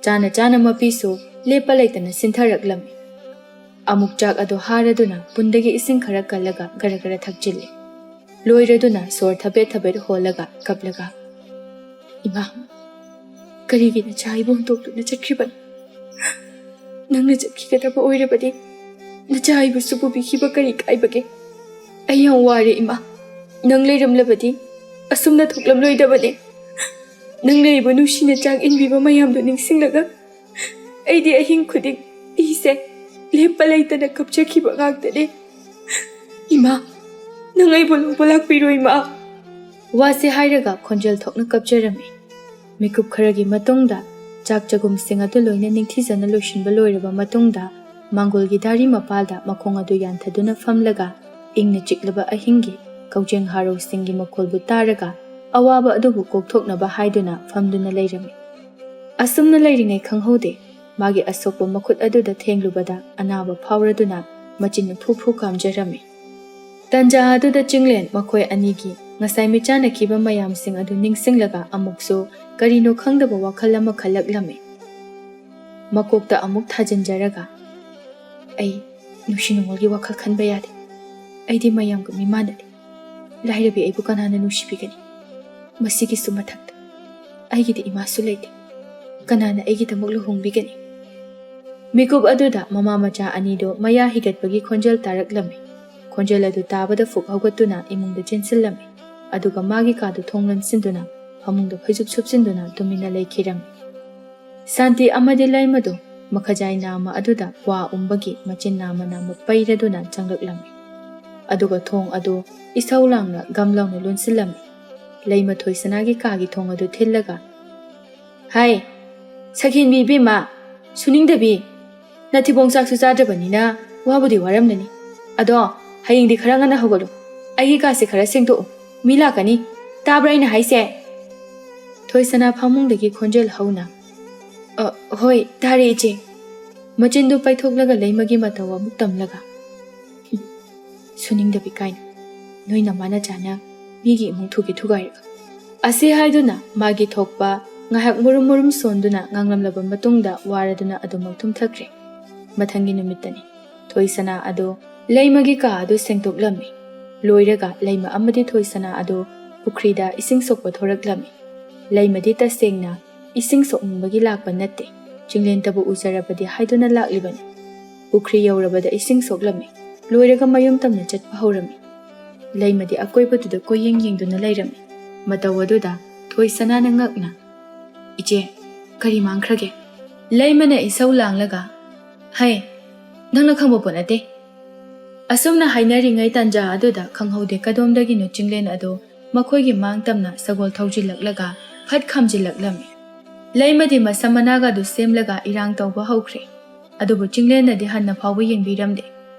ꯆꯥꯅ ꯆꯥꯅ ꯃꯄꯤꯁꯨ ꯂꯦꯞꯄ ꯂꯩꯇꯅ ꯁꯤꯟꯊꯔꯛꯂꯝꯃꯤ꯫ ꯑꯃꯨꯛ ꯆꯥꯛ ꯑꯗꯨ ꯍꯥꯔꯗꯨꯅ ꯄꯨꯟꯗꯒꯤ ꯏꯁꯤꯡ ꯈꯔ ꯀꯜꯂꯒ ꯒꯔ ꯒꯔ ꯊꯛꯆꯤꯜꯂꯤ꯫ ꯂꯣꯏꯔꯗꯨꯅ ꯁꯣꯔ ꯊꯕꯦꯠ ꯊꯕꯦꯠ ꯍꯣꯜꯂꯒ ꯀꯞꯂꯒ, "ꯏꯃꯥ, ꯀꯔꯤꯒꯤ ꯅꯆꯥ ꯑꯩꯕꯨ ꯍꯨꯟꯗꯣꯛꯇꯨꯅ ꯆꯠꯈ꯭ꯔꯤꯕꯅꯣ? ꯅꯪꯅ ꯆꯠꯈꯤꯒꯗꯕ ꯑꯣꯏꯔꯕꯗꯤ ꯅꯆꯥ ꯑꯩꯕꯨꯁꯨ ꯄꯨꯕꯤꯈꯤꯕ ꯀꯔꯤ ꯀꯥꯏꯕꯒꯦ? ꯑꯩ ꯌꯥꯝ ꯋꯥꯔꯦ ꯏꯃꯥ꯫ ꯅꯪ ꯂꯩꯔꯝꯂꯕꯗꯤ ꯑꯁꯨꯝꯅ ꯊꯣꯛꯂꯝꯂꯣꯏꯗꯕꯅꯦ꯫ ꯅꯪꯅ ꯑꯩꯕꯨ ꯅꯨꯡꯁꯤꯅ ꯆꯥꯛ ꯏꯟꯕꯤꯕ ꯃꯌꯥꯝꯗꯨ ꯅꯤꯡꯁꯤꯡꯂꯒ ꯑꯩꯗꯤ ꯑꯍꯤꯡ ꯈꯨꯗꯤꯡ ꯏꯁꯦ ꯂꯦꯞꯄ ꯂꯩꯇꯅ ꯀꯞꯆꯈꯤꯕ ꯉꯥꯛꯇꯅꯦ꯫ ꯏꯃꯥ, ꯅꯪ ꯑꯩꯕꯨ ꯂꯧꯕ ꯂꯥꯛꯄꯤꯔꯣ ꯏꯃꯥ." ꯋꯥꯁꯦ ꯍꯥꯏꯔꯒ ꯈꯣꯟꯖꯦꯜ ꯊꯣꯛꯅ ꯀꯞꯆꯔꯝꯃꯤ꯫ ꯃꯤꯀꯨꯞ ꯈꯔꯒꯤ ꯃꯇꯨꯡꯗ ꯆꯥꯛ ꯆꯒꯨꯝꯁꯤꯡ ꯑꯗꯨ ꯂꯣꯏꯅ ꯅꯤꯡꯊꯤꯖꯅ ꯂꯣꯏꯁꯤꯟꯕ ꯂꯣꯏꯔꯕ ꯃꯇꯨꯡꯗ ꯃꯥꯡꯒꯣꯜꯒꯤ ꯗꯥꯔꯤ ꯃꯄꯥꯜꯗ ꯃꯈꯣꯡ ꯑꯗꯨ ꯌꯥꯟꯊꯗꯨꯅ ꯐꯝꯂꯒ ꯏꯪꯅ ꯆꯤꯛꯂꯕ ꯑꯍꯤꯡꯒꯤ ꯀꯧꯖꯦꯡ ꯍꯥꯔꯧꯁꯤꯡꯒꯤ ꯃꯈꯣꯜꯕꯨ ꯇꯥꯔꯒ ꯑꯋꯥꯕ ꯑꯗꯨꯕꯨ ꯀꯣꯛꯊꯣꯛꯅꯕ ꯍꯥꯏꯗꯨꯅ ꯐꯝꯗꯨꯅ ꯂꯩꯔꯝꯃꯤ꯫ ꯑꯁꯨꯝꯅ ꯂꯩꯔꯤꯉꯩ ꯈꯪꯍꯧꯗꯦ ꯃꯥꯒꯤ ꯑꯁꯣꯛꯄ ꯃꯈꯨꯠ ꯑꯗꯨꯗ ꯊꯦꯡꯂꯨꯕꯗ ꯑꯅꯥꯕ ꯐꯥꯎꯔꯗꯨꯅ ꯃꯆꯤꯟꯅ ꯐꯨ ꯐꯨ ꯀꯥꯝꯖꯔꯝꯃꯤ꯫ ꯇꯟꯖꯥ ꯑꯗꯨꯗ ꯆꯤꯡꯂꯦꯟ ꯃꯈꯣꯏ ꯑꯅꯤꯒꯤ ꯉꯁꯥꯏ ꯃꯤꯆꯥꯟꯅꯈꯤꯕ ꯃꯌꯥꯝꯁꯤꯡ ꯑꯗꯨ ꯅꯤꯡꯁꯤꯡꯂꯒ ꯑꯃꯨꯛꯁꯨ ꯀꯔꯤꯅꯣ ꯈꯪꯗꯕ ꯋꯥꯈꯜ ꯑꯃ ꯈꯜꯂꯛꯂꯝꯃꯤ꯫ ꯃꯀꯣꯛꯇ ꯑꯃꯨꯛ ꯊꯥꯖꯤꯟꯖꯔꯒ, "ꯑꯩ ꯅꯨꯡꯁꯤ ꯅꯨꯡꯉꯣꯜꯒꯤ ꯋꯥꯈꯜ ꯈꯟꯕ ꯌꯥꯗꯦ꯫ ꯑꯩꯗꯤ ꯃꯌꯥꯝꯒ ꯃꯤꯃꯥꯟꯅꯗꯦ꯫ ꯂꯥꯏꯔꯕꯤ ꯑꯩꯕꯨ ꯀꯅꯥꯅ ꯅꯨꯡꯁꯤꯕꯤꯒꯅꯤ? ꯃꯁꯤꯒꯤꯁꯨ ꯃꯊꯛꯇ ꯑꯩꯒꯤꯗꯤ ꯏꯃꯥꯁꯨ ꯂꯩꯇꯦ꯫ ꯀꯅꯥꯅ ꯑꯩꯒꯤꯗꯃꯛ ꯂꯨꯍꯣꯡꯕꯤꯒꯅꯤ?" ꯃꯤꯀꯨꯞ ꯑꯗꯨꯗ ꯃꯃꯥ ꯃꯆꯥ ꯑꯅꯤꯗꯣ ꯃꯌꯥ ꯍꯤꯒꯠꯄꯒꯤ ꯈꯣꯟꯖꯦꯜ ꯇꯥꯔꯛꯂꯝꯃꯤ꯫ ꯈꯣꯟꯖꯦꯜ ꯑꯗꯨ ꯇꯥꯕꯗ ꯐꯨꯛ ꯍꯧꯒꯠꯇꯨꯅ ꯏꯃꯨꯡꯗ ꯆꯦꯟꯁꯤꯜꯂꯝꯃꯤ꯫ ꯑꯗꯨꯒ ꯃꯥꯒꯤ ꯀꯥꯗꯨ ꯊꯣꯡ ꯂꯣꯟꯁꯤꯟꯗꯨꯅ ꯐꯃꯨꯡꯗ ꯐꯩꯖꯨꯞ ꯁꯨꯞꯆꯤꯟꯗꯨꯅ ꯇꯨꯃꯤꯟꯅ ꯂꯩꯈꯤꯔꯝꯃꯤ꯫ ꯁꯥꯟꯇꯤ ꯑꯃꯗꯤ ꯂꯩꯃꯗꯨ ꯃꯈꯖꯥꯏ ꯅꯥꯝꯃ ꯑꯗꯨꯗ ꯋꯥ ꯎꯝꯕꯒꯤ ꯃꯆꯤꯟ ꯅꯥꯝꯃ ꯅꯥꯝꯃ ꯄꯩꯔꯗꯨꯅ ꯆꯪꯂꯛꯂꯝꯃꯤ꯫ ꯑꯗꯨꯒ ꯊꯣꯡ ꯑꯗꯨ ꯏꯁꯧ ꯂꯥꯡꯅ ꯒꯝ ꯂꯥꯎꯅ ꯂꯣꯟꯁꯤꯜꯂꯝꯃꯤ꯫ ꯂꯩꯃ ꯊꯣꯏꯁꯅꯥꯒꯤ ꯀꯥꯒꯤ ꯊꯣꯡ ꯑꯗꯨ ꯊꯤꯜꯂꯒ, "ꯍꯥꯏ ꯁꯈꯦꯟꯕꯤ ꯏꯕꯦꯝꯃ, ꯁꯨꯅꯤꯡꯗꯕꯤ, ꯅꯊꯤꯕꯣꯡ ꯆꯥꯛꯁꯨ ꯆꯥꯗ꯭ꯔꯕꯅꯤꯅ ꯋꯥꯕꯨꯗꯤ ꯋꯥꯔꯝꯂꯅꯤ꯫ ꯑꯗꯣ ꯍꯌꯦꯡꯗꯤ ꯈꯔ ꯉꯟꯅ ꯍꯧꯒꯠꯂꯨ꯫ ꯑꯩꯒꯤ ꯀꯥꯁꯦ ꯈꯔ ꯁꯦꯡꯗꯣꯛꯎ, ꯃꯤ ꯂꯥꯛꯀꯅꯤ꯫ ꯇꯥꯕ꯭ꯔꯥ ꯑꯩꯅ ꯍꯥꯏꯁꯦ?" ꯊꯣꯏꯁꯅꯥ ꯐꯃꯨꯡꯗꯒꯤ ꯈꯣꯟꯖꯦꯜ ꯍꯧꯅ, "ꯍꯣꯏ ꯇꯥꯔꯦ ꯏꯆꯦ." ꯃꯆꯤꯟꯗꯨ ꯄꯥꯏꯊꯣꯛꯂꯒ ꯂꯩꯃꯒꯤ ꯃꯇꯧ ꯑꯃꯨꯛ ꯇꯝꯂꯒ, "ꯁꯨꯅꯤꯡꯗꯕꯤ ꯀꯥꯏꯅ, ꯅꯣꯏ ꯅꯃꯥ ꯅꯆꯥꯅ ꯃꯤꯒꯤ ꯏꯃꯨꯡ ꯊꯨꯒꯦ ꯊꯨꯒꯥꯏꯔꯒ." ꯑꯁꯤ ꯍꯥꯏꯗꯨꯅ ꯃꯥꯒꯤ ꯊꯣꯛꯄ ꯉꯥꯏꯍꯥꯛ ꯃꯨꯔꯨꯝ ꯃꯨꯔꯨꯝ ꯁꯣꯟꯗꯨꯅ ꯉꯥꯡꯂꯝꯂꯕ ꯃꯇꯨꯡꯗ ꯋꯥꯔꯗꯨꯅ ꯑꯗꯨꯃꯛ ꯇꯨꯝꯊꯈ꯭ꯔꯦ꯫ ꯃꯊꯪꯒꯤ ꯅꯨꯃꯤꯠꯇꯅꯤ ꯊꯣꯏꯁꯅꯥ ꯑꯗꯨ ꯂꯩꯃꯒꯤ ꯀꯥ ꯑꯗꯨ ꯁꯦꯡꯗꯣꯛꯂꯝꯃꯤ꯫ ꯂꯣꯏꯔꯒ ꯂꯩꯃ ꯑꯃꯗꯤ ꯊꯣꯏꯁꯅꯥ ꯑꯗꯨ ꯄꯨꯈ꯭ꯔꯤꯗ ꯏꯁꯤꯡ ꯁꯣꯛꯄ ꯊꯣꯔꯛꯂꯝꯃꯤ꯫ ꯂꯩꯃꯗꯤ ꯇꯁꯦꯡꯅ ꯏꯁꯤꯡ ꯁꯣꯛꯅꯤꯡꯕꯒꯤ ꯂꯥꯛꯄ ꯅꯠꯇꯦ, ꯆꯤꯡꯂꯦꯟꯇꯕꯨ ꯎꯖꯔꯕꯗꯤ ꯍꯥꯏꯗꯨꯅ ꯂꯥꯛꯂꯤꯕꯅꯤ꯫ ꯄꯨꯈ꯭ꯔꯤ ꯌꯧꯔꯕꯗ ꯏꯁꯤꯡ ꯁꯣꯛꯂꯝꯃꯤ꯫ ꯂꯣꯏꯔꯒ ꯃꯌꯨꯝ ꯇꯝꯅ ꯆꯠꯄ ꯍꯧꯔꯝꯃꯤ꯫ ꯂꯩꯃꯗꯤ ꯑꯀꯣꯏꯕꯗꯨꯗ ꯀꯣꯏꯌꯦꯡ ꯌꯦꯡꯗꯨꯅ ꯂꯩꯔꯝꯃꯤ꯫ ꯃꯇꯧ ꯑꯗꯨꯗ ꯊꯣꯏꯁꯅꯥꯅ ꯉꯛꯅ, "ꯏꯆꯦ, ꯀꯔꯤ ꯃꯥꯡꯈ꯭ꯔꯒꯦ?" ꯂꯩꯃꯅ ꯏꯁꯧ ꯂꯥꯡꯂꯒ, "ꯍꯩ, ꯅꯪꯅ ꯈꯪꯕ ꯄꯣꯠ ꯅꯠꯇꯦ." ꯑꯁꯨꯝꯅ ꯍꯥꯏꯅꯔꯤꯉꯩ ꯇꯟꯖꯥ ꯑꯗꯨꯗ ꯈꯪꯍꯧꯗꯦ ꯀꯗꯣꯝꯗꯒꯤꯅꯣ ꯆꯤꯡꯂꯦꯟ ꯑꯗꯨ ꯃꯈꯣꯏꯒꯤ ꯃꯥꯡ ꯇꯝꯅ ꯁꯒꯣꯜ ꯊꯧꯖꯤꯜꯂꯛꯂꯒ ꯐꯠ ꯈꯥꯝꯖꯤꯜꯂꯛꯂꯝꯃꯤ꯫ ꯂꯩꯃꯗꯤ ꯃꯁꯝ ꯃꯅꯥꯒꯗꯨ ꯁꯦꯝꯂꯒ ꯏꯔꯥꯡ ꯇꯧꯕ ꯍꯧꯈ꯭ꯔꯦ꯫ ꯑꯗꯨꯕꯨ ꯆꯤꯡꯂꯦꯟꯅꯗꯤ ꯍꯟꯅ ꯐꯥꯎꯕ ꯌꯦꯡꯕꯤꯔꯝꯗꯦ꯫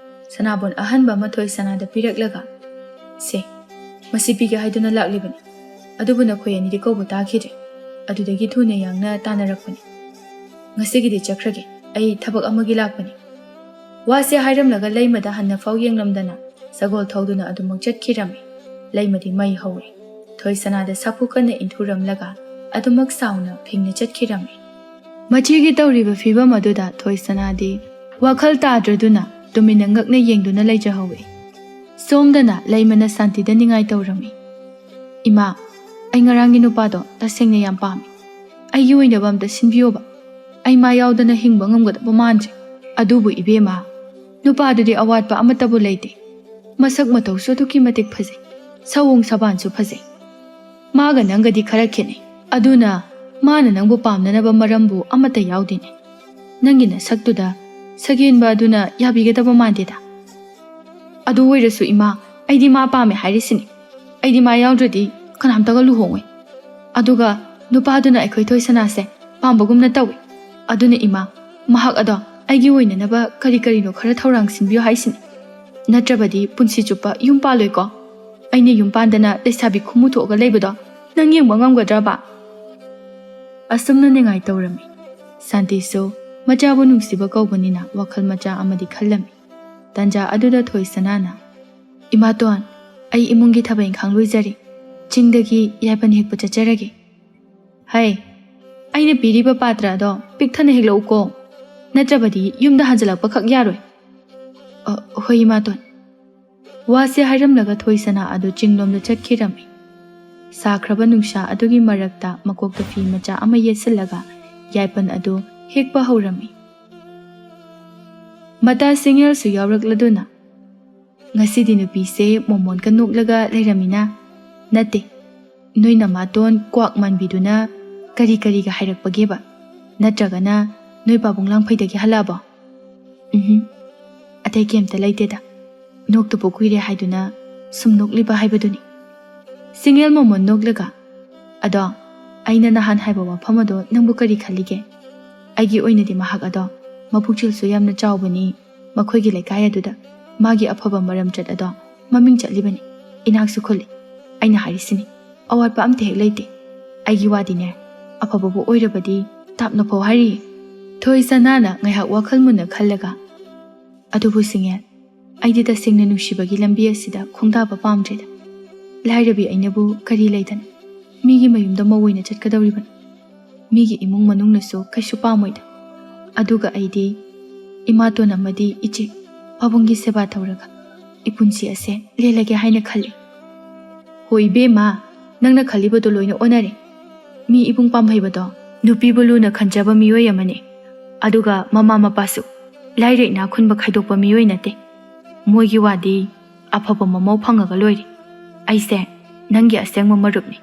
ꯁꯅꯥꯕꯨꯟ ꯑꯍꯟꯕ ꯑꯃ ꯊꯣꯏꯁꯅꯥꯗ ꯄꯤꯔꯛꯂꯒ, "ꯁꯦ, ꯃꯁꯤ ꯄꯤꯒꯦ ꯍꯥꯏꯗꯨꯅ ꯂꯥꯛꯂꯤꯕꯅꯤ꯫ ꯑꯗꯨꯕꯨ ꯅꯈꯣꯏ ꯑꯅꯤꯗꯤ ꯀꯧꯕ ꯇꯥꯈꯤꯗ꯭ꯔꯦ꯫ ꯑꯗꯨꯗꯒꯤ ꯊꯨꯅ ꯌꯥꯡꯅ ꯇꯥꯟꯅꯔꯛꯄꯅꯤ꯫ ꯉꯁꯤꯒꯤꯗꯤ ꯆꯠꯈ꯭ꯔꯒꯦ, ꯑꯩ ꯊꯕꯛ ꯑꯃꯒꯤ ꯂꯥꯛꯄꯅꯤ." ꯋꯥꯁꯦ ꯍꯥꯏꯔꯝꯂꯒ ꯂꯩꯃꯗ ꯍꯟꯅꯐꯥꯎ ꯌꯦꯡꯂꯝꯗꯅ ꯁꯒꯣꯜ ꯊꯧꯗꯨꯅ ꯑꯗꯨꯃꯛ ꯆꯠꯈꯤꯔꯝꯃꯤ꯫ ꯂꯩꯃꯗꯤ ꯃꯩ ꯍꯧꯔꯦ꯫ ꯊꯣꯏꯁꯅꯥꯗ ꯁꯥꯐꯨ ꯀꯟꯅ ꯏꯟꯊꯨꯔꯝꯂꯒ ꯑꯗꯨꯃꯛ ꯁꯥꯎꯅ ꯐꯤꯡꯅ ꯆꯠꯈꯤꯔꯝꯃꯤ꯫ ꯃꯆꯦꯒꯤ ꯇꯧꯔꯤꯕ ꯐꯤꯕꯝ ꯑꯗꯨꯗ ꯊꯣꯏꯁꯅꯥꯗꯤ ꯋꯥꯈꯜ ꯇꯥꯗ꯭ꯔꯗꯨꯅ ꯇꯨꯃꯤꯟꯅ ꯉꯛꯅ ꯌꯦꯡꯗꯨꯅ ꯂꯩꯖꯍꯧꯏ꯫ ꯁꯣꯝꯗꯅ ꯂꯩꯃꯅ ꯁꯥꯟꯇꯤꯗ ꯅꯤꯡꯉꯥꯏ ꯇꯧꯔꯝꯃꯤ꯫ "ꯏꯃꯥ, ꯑꯩ ꯉꯔꯥꯡꯒꯤ ꯅꯨꯄꯥꯗꯣ ꯇꯁꯦꯡꯅ ꯌꯥꯝ ꯄꯥꯝꯃꯤ꯫ ꯑꯩꯒꯤ ꯑꯣꯏꯅꯕ ꯑꯝꯇ ꯁꯤꯟꯕꯤꯌꯣꯕ꯫ ꯑꯩ ꯃꯥ ꯌꯥꯎꯗꯅ ꯍꯤꯡꯕ ꯉꯝꯒꯗꯕ ꯃꯥꯟꯗ꯭ꯔꯦ꯫ ꯑꯗꯨꯕꯨ ꯏꯕꯦꯝꯃ, ꯅꯨꯄꯥꯗꯨꯗꯤ ꯑꯋꯥꯠꯄ ꯑꯃꯠꯇꯕꯨ ꯂꯩꯇꯦ꯫ ꯃꯁꯛ ꯃꯇꯧꯁꯨ ꯑꯗꯨꯛꯀꯤ ꯃꯇꯤꯛ ꯐꯖꯩ, ꯁꯑꯣꯡ ꯁꯕꯥꯟꯁꯨ ꯐꯖꯩ꯫ ꯃꯥꯒ ꯅꯪꯒꯗꯤ ꯈꯔ ꯈꯦꯠꯅꯩ꯫ ꯑꯗꯨꯅ ꯃꯥꯅ ꯅꯪꯕꯨ ꯄꯥꯝꯅꯅꯕ ꯃꯔꯝꯕꯨ ꯑꯃꯠꯇ ꯌꯥꯎꯗꯦꯅꯦ꯫ ꯅꯪꯒꯤ ꯅꯁꯛꯇꯨꯗ ꯁꯒꯦꯟꯕ ꯑꯗꯨꯅ ꯌꯥꯕꯤꯒꯗꯕ ꯃꯥꯟꯗꯦꯗ." "ꯑꯗꯨ ꯑꯣꯏꯔꯁꯨ ꯏꯃꯥ, ꯑꯩꯗꯤ ꯃꯥ ꯄꯥꯝꯃꯦ ꯍꯥꯏꯔꯤꯁꯤꯅꯤ꯫ ꯑꯩꯗꯤ ꯃꯥ ꯌꯥꯎꯗ꯭ꯔꯗꯤ ꯀꯅꯥꯝꯇꯒ ꯂꯨꯍꯣꯡꯉꯣꯏ ꯑꯗꯨꯒ ꯅꯨꯄꯥꯗꯨꯅ ꯑꯩꯈꯣꯏ ꯊꯣꯏꯁꯅꯥꯁꯦ ꯄꯥꯝꯕꯒꯨꯝꯅ ꯇꯧꯏ ꯑꯗꯨꯅ ꯏꯃꯥ ꯃꯍꯥꯛ ꯑꯗꯣ ꯑꯩꯒꯤ ꯑꯣꯏꯅꯅꯕ ꯀꯔꯤ ꯀꯔꯤꯅꯣ ꯈꯔ ꯊꯧꯔꯥꯡ ꯁꯤꯟꯕꯤꯌꯨ ꯍꯥꯏꯁꯤꯅꯤ ꯅꯠꯇ꯭ꯔꯕꯗꯤ ꯄꯨꯟꯁꯤ ꯆꯨꯞꯄ ꯌꯨꯝ ꯄꯥꯜꯂꯣꯏꯀꯣ ꯑꯩꯅ ꯌꯨꯝ ꯄꯥꯟꯗꯅ ꯂꯩꯁꯥꯕꯤ ꯈꯨꯃꯨ ꯊꯣꯛꯑꯒ ꯂꯩꯕꯗꯣ ꯅꯪ ꯌꯦꯡꯕ ꯉꯝꯒꯗ꯭ꯔꯕ ꯑꯁꯨꯝꯅ ꯅꯤꯡꯉꯥꯏ ꯇꯧꯔꯝꯃꯤ ꯁꯥꯟꯇꯤꯁꯨ ꯃꯆꯥꯕꯨ ꯅꯨꯡꯁꯤꯕ ꯀꯧꯕꯅꯤꯅ ꯋꯥꯈꯜ ꯃꯆꯥ ꯑꯃꯗꯤ ꯈꯜꯂꯝꯃꯤ ꯇꯟꯖꯥ ꯑꯗꯨꯗ ꯊꯣꯏꯁꯅꯥꯅ ꯏꯃꯥꯇꯣꯟ ꯑꯩ ꯏꯃꯨꯡꯒꯤ ꯊꯕꯛ ꯏꯪꯈꯥꯡ ꯂꯣꯏꯖꯔꯤ ꯆꯤꯡꯗꯒꯤ ꯌꯥꯏꯄꯟ ꯍꯦꯛꯄ ꯆꯠꯆꯔꯒꯦ ꯍꯩ ꯑꯩꯅ ꯄꯤꯔꯤꯕ ꯄꯥꯇ꯭ꯔ ꯑꯗꯣ ꯄꯤꯛꯊꯟꯅ ꯍꯦꯛꯂꯛꯎꯀꯣ ꯅꯠꯇ꯭ꯔꯕꯗꯤ ꯌꯨꯝꯗ ꯍꯟꯖꯤꯜꯂꯛꯄ ꯈꯛ ꯌꯥꯔꯣꯏ ꯍꯣꯏ ꯏꯃꯥꯇꯣꯟ ꯋꯥꯁꯦ ꯍꯥꯏꯔꯝꯂꯒ ꯊꯣꯏꯁꯅꯥ ꯑꯗꯨ ꯆꯤꯡꯂꯣꯝꯗ ꯆꯠꯈꯤꯔꯝꯃꯤ ꯁꯥꯈ꯭ꯔꯕ ꯅꯨꯡꯁꯥ ꯑꯗꯨꯒꯤ ꯃꯔꯛꯇ ꯃꯀꯣꯛꯇ ꯐꯤ ꯃꯆꯥ ꯑꯃ ꯌꯦꯠꯁꯤꯜꯂꯒ ꯌꯥꯏꯄꯟ ꯑꯗꯨ ꯍꯦꯛꯄ ꯍꯧꯔꯝꯃꯤ ꯃꯇꯥ ꯁꯤꯡꯌꯦꯜꯁꯨ ꯌꯥꯎꯔꯛꯂꯗꯨꯅ ꯉꯁꯤꯗꯤ ꯅꯨꯄꯤꯁꯦ ꯃꯣꯃꯣꯟꯒ ꯅꯣꯛꯂꯒ ꯂꯩꯔꯝꯃꯤꯅ ꯅꯠꯇꯦ ꯅꯣꯏ ꯅꯃꯥꯇꯣꯟ ꯀ꯭ꯋꯥꯛ ꯃꯥꯟꯕꯤꯗꯨꯅ ꯀꯔꯤ ꯀꯔꯤꯒ ꯍꯥꯏꯔꯛꯄꯒꯦꯕ ꯅꯠꯇ꯭ꯔꯒꯅ ꯅꯣꯏ ꯄꯥꯕꯨꯡ ꯂꯥꯡꯐꯩꯗꯒꯤ ꯍꯜꯂꯛꯑꯕꯣ ꯑꯇꯩ ꯀꯩꯝꯇ ꯂꯩꯇꯦꯗ ꯅꯣꯛꯇꯕ ꯀꯨꯏꯔꯦ ꯍꯥꯏꯗꯨꯅ ꯁꯨꯝ ꯅꯣꯛꯂꯤꯕ ꯍꯥꯏꯕꯗꯨꯅꯤ ꯁꯤꯡꯌꯦꯜ ꯃꯣꯃꯣꯟ ꯅꯣꯛꯂꯒ ꯑꯗꯣ ꯑꯩꯅ ꯅꯍꯥꯟ ꯍꯥꯏꯕ ꯋꯥꯐꯝ ꯑꯗꯣ ꯅꯪꯕꯨ ꯀꯔꯤ ꯈꯜꯂꯤꯒꯦ ꯑꯩꯒꯤ ꯑꯣꯏꯅꯗꯤ ꯃꯍꯥꯛ ꯑꯗꯣ ꯃꯄꯨꯛꯆꯦꯜꯁꯨ ꯌꯥꯝꯅ ꯆꯥꯎꯕꯅꯤ ꯃꯈꯣꯏꯒꯤ ꯂꯩꯀꯥꯏ ꯑꯗꯨꯗ ꯃꯥꯒꯤ ꯑꯐꯕ ꯃꯔꯝꯆꯠ ꯑꯗꯣ ꯃꯃꯤꯡ ꯆꯠꯂꯤꯕꯅꯤ ꯏꯅꯥꯛꯁꯨ ꯈꯨꯜꯂꯤ ꯑꯩꯅ ꯍꯥꯏꯔꯤꯁꯤꯅꯤ ꯑꯋꯥꯠꯄ ꯑꯝꯇ ꯍꯦꯛ ꯂꯩꯇꯦ ꯑꯩꯒꯤ ꯋꯥꯗꯤꯅꯦ ꯑꯐꯕꯕꯨ ꯑꯣꯏꯔꯕꯗꯤ ꯇꯥꯞꯅ ꯐꯥꯎ ꯍꯥꯏꯔꯤꯌꯦ ꯊꯣꯏꯁꯅꯥꯅ ꯉꯥꯏꯍꯥꯛ ꯋꯥꯈꯜ ꯃꯨꯟꯅ ꯈꯜꯂꯒ ꯑꯗꯨꯕꯨ ꯁꯤꯡꯌꯦꯜ ꯑꯩꯗꯤ ꯇꯁꯦꯡꯅ ꯅꯨꯡꯁꯤꯕꯒꯤ ꯂꯝꯕꯤ ꯑꯁꯤꯗ ꯈꯣꯡꯗꯥꯕ ꯄꯥꯝꯗ꯭ꯔꯦꯗ ꯂꯥꯏꯔꯕꯤ ꯑꯩꯅꯕꯨ ꯀꯔꯤ ꯂꯩꯗꯅ ꯃꯤꯒꯤ ꯃꯌꯨꯝꯗ ꯃꯧ ꯑꯣꯏꯅ ꯆꯠꯀꯗꯧꯔꯤꯕꯅꯤ ꯃꯤꯒꯤ ꯏꯃꯨꯡ ꯃꯅꯨꯡꯅꯁꯨ ꯀꯩꯁꯨ ꯄꯥꯝꯃꯣꯏꯗ ꯑꯗꯨꯒ ꯑꯩꯗꯤ ꯏꯃꯥꯇꯣꯟ ꯑꯃꯗꯤ ꯏꯆꯦ ꯄꯥꯕꯨꯡꯒꯤ ꯁꯦꯕꯥ ꯇꯧꯔꯒ ꯏꯄꯨꯟꯁꯤ ꯑꯁꯦ ꯂꯦꯜꯂꯒꯦ ꯍꯥꯏꯅ ꯈꯜꯂꯤ ꯍꯣꯏ ꯏꯕꯦꯝꯃ ꯅꯪꯅ ꯈꯜꯂꯤꯕꯗꯣ ꯂꯣꯏꯅ ꯑꯣꯟꯅꯔꯦ ꯃꯤ ꯏꯕꯨꯡ ꯄꯥꯝꯍꯩꯕꯗꯣ ꯅꯨꯄꯤꯕꯨ ꯂꯨꯅ ꯈꯟꯖꯕ ꯃꯤꯑꯣꯏ ꯑꯃꯅꯤ ꯑꯗꯨꯒ ꯃꯃꯥ ꯃꯄꯥꯁꯨ ꯂꯥꯏꯔ ꯏꯅꯥ ꯈꯨꯟꯕ ꯈꯥꯏꯗꯣꯛꯄ ꯃꯤꯑꯣꯏ ꯅꯠꯇꯦ ꯃꯣꯏꯒꯤ ꯋꯥꯗꯤ ꯑꯐꯕ ꯃꯃꯧ ꯐꯪꯉꯒ ꯂꯣꯏꯔꯦ ꯑꯩꯁꯦ ꯅꯪꯒꯤ ꯑꯁꯦꯡꯕ ꯃꯔꯨꯞꯅꯤ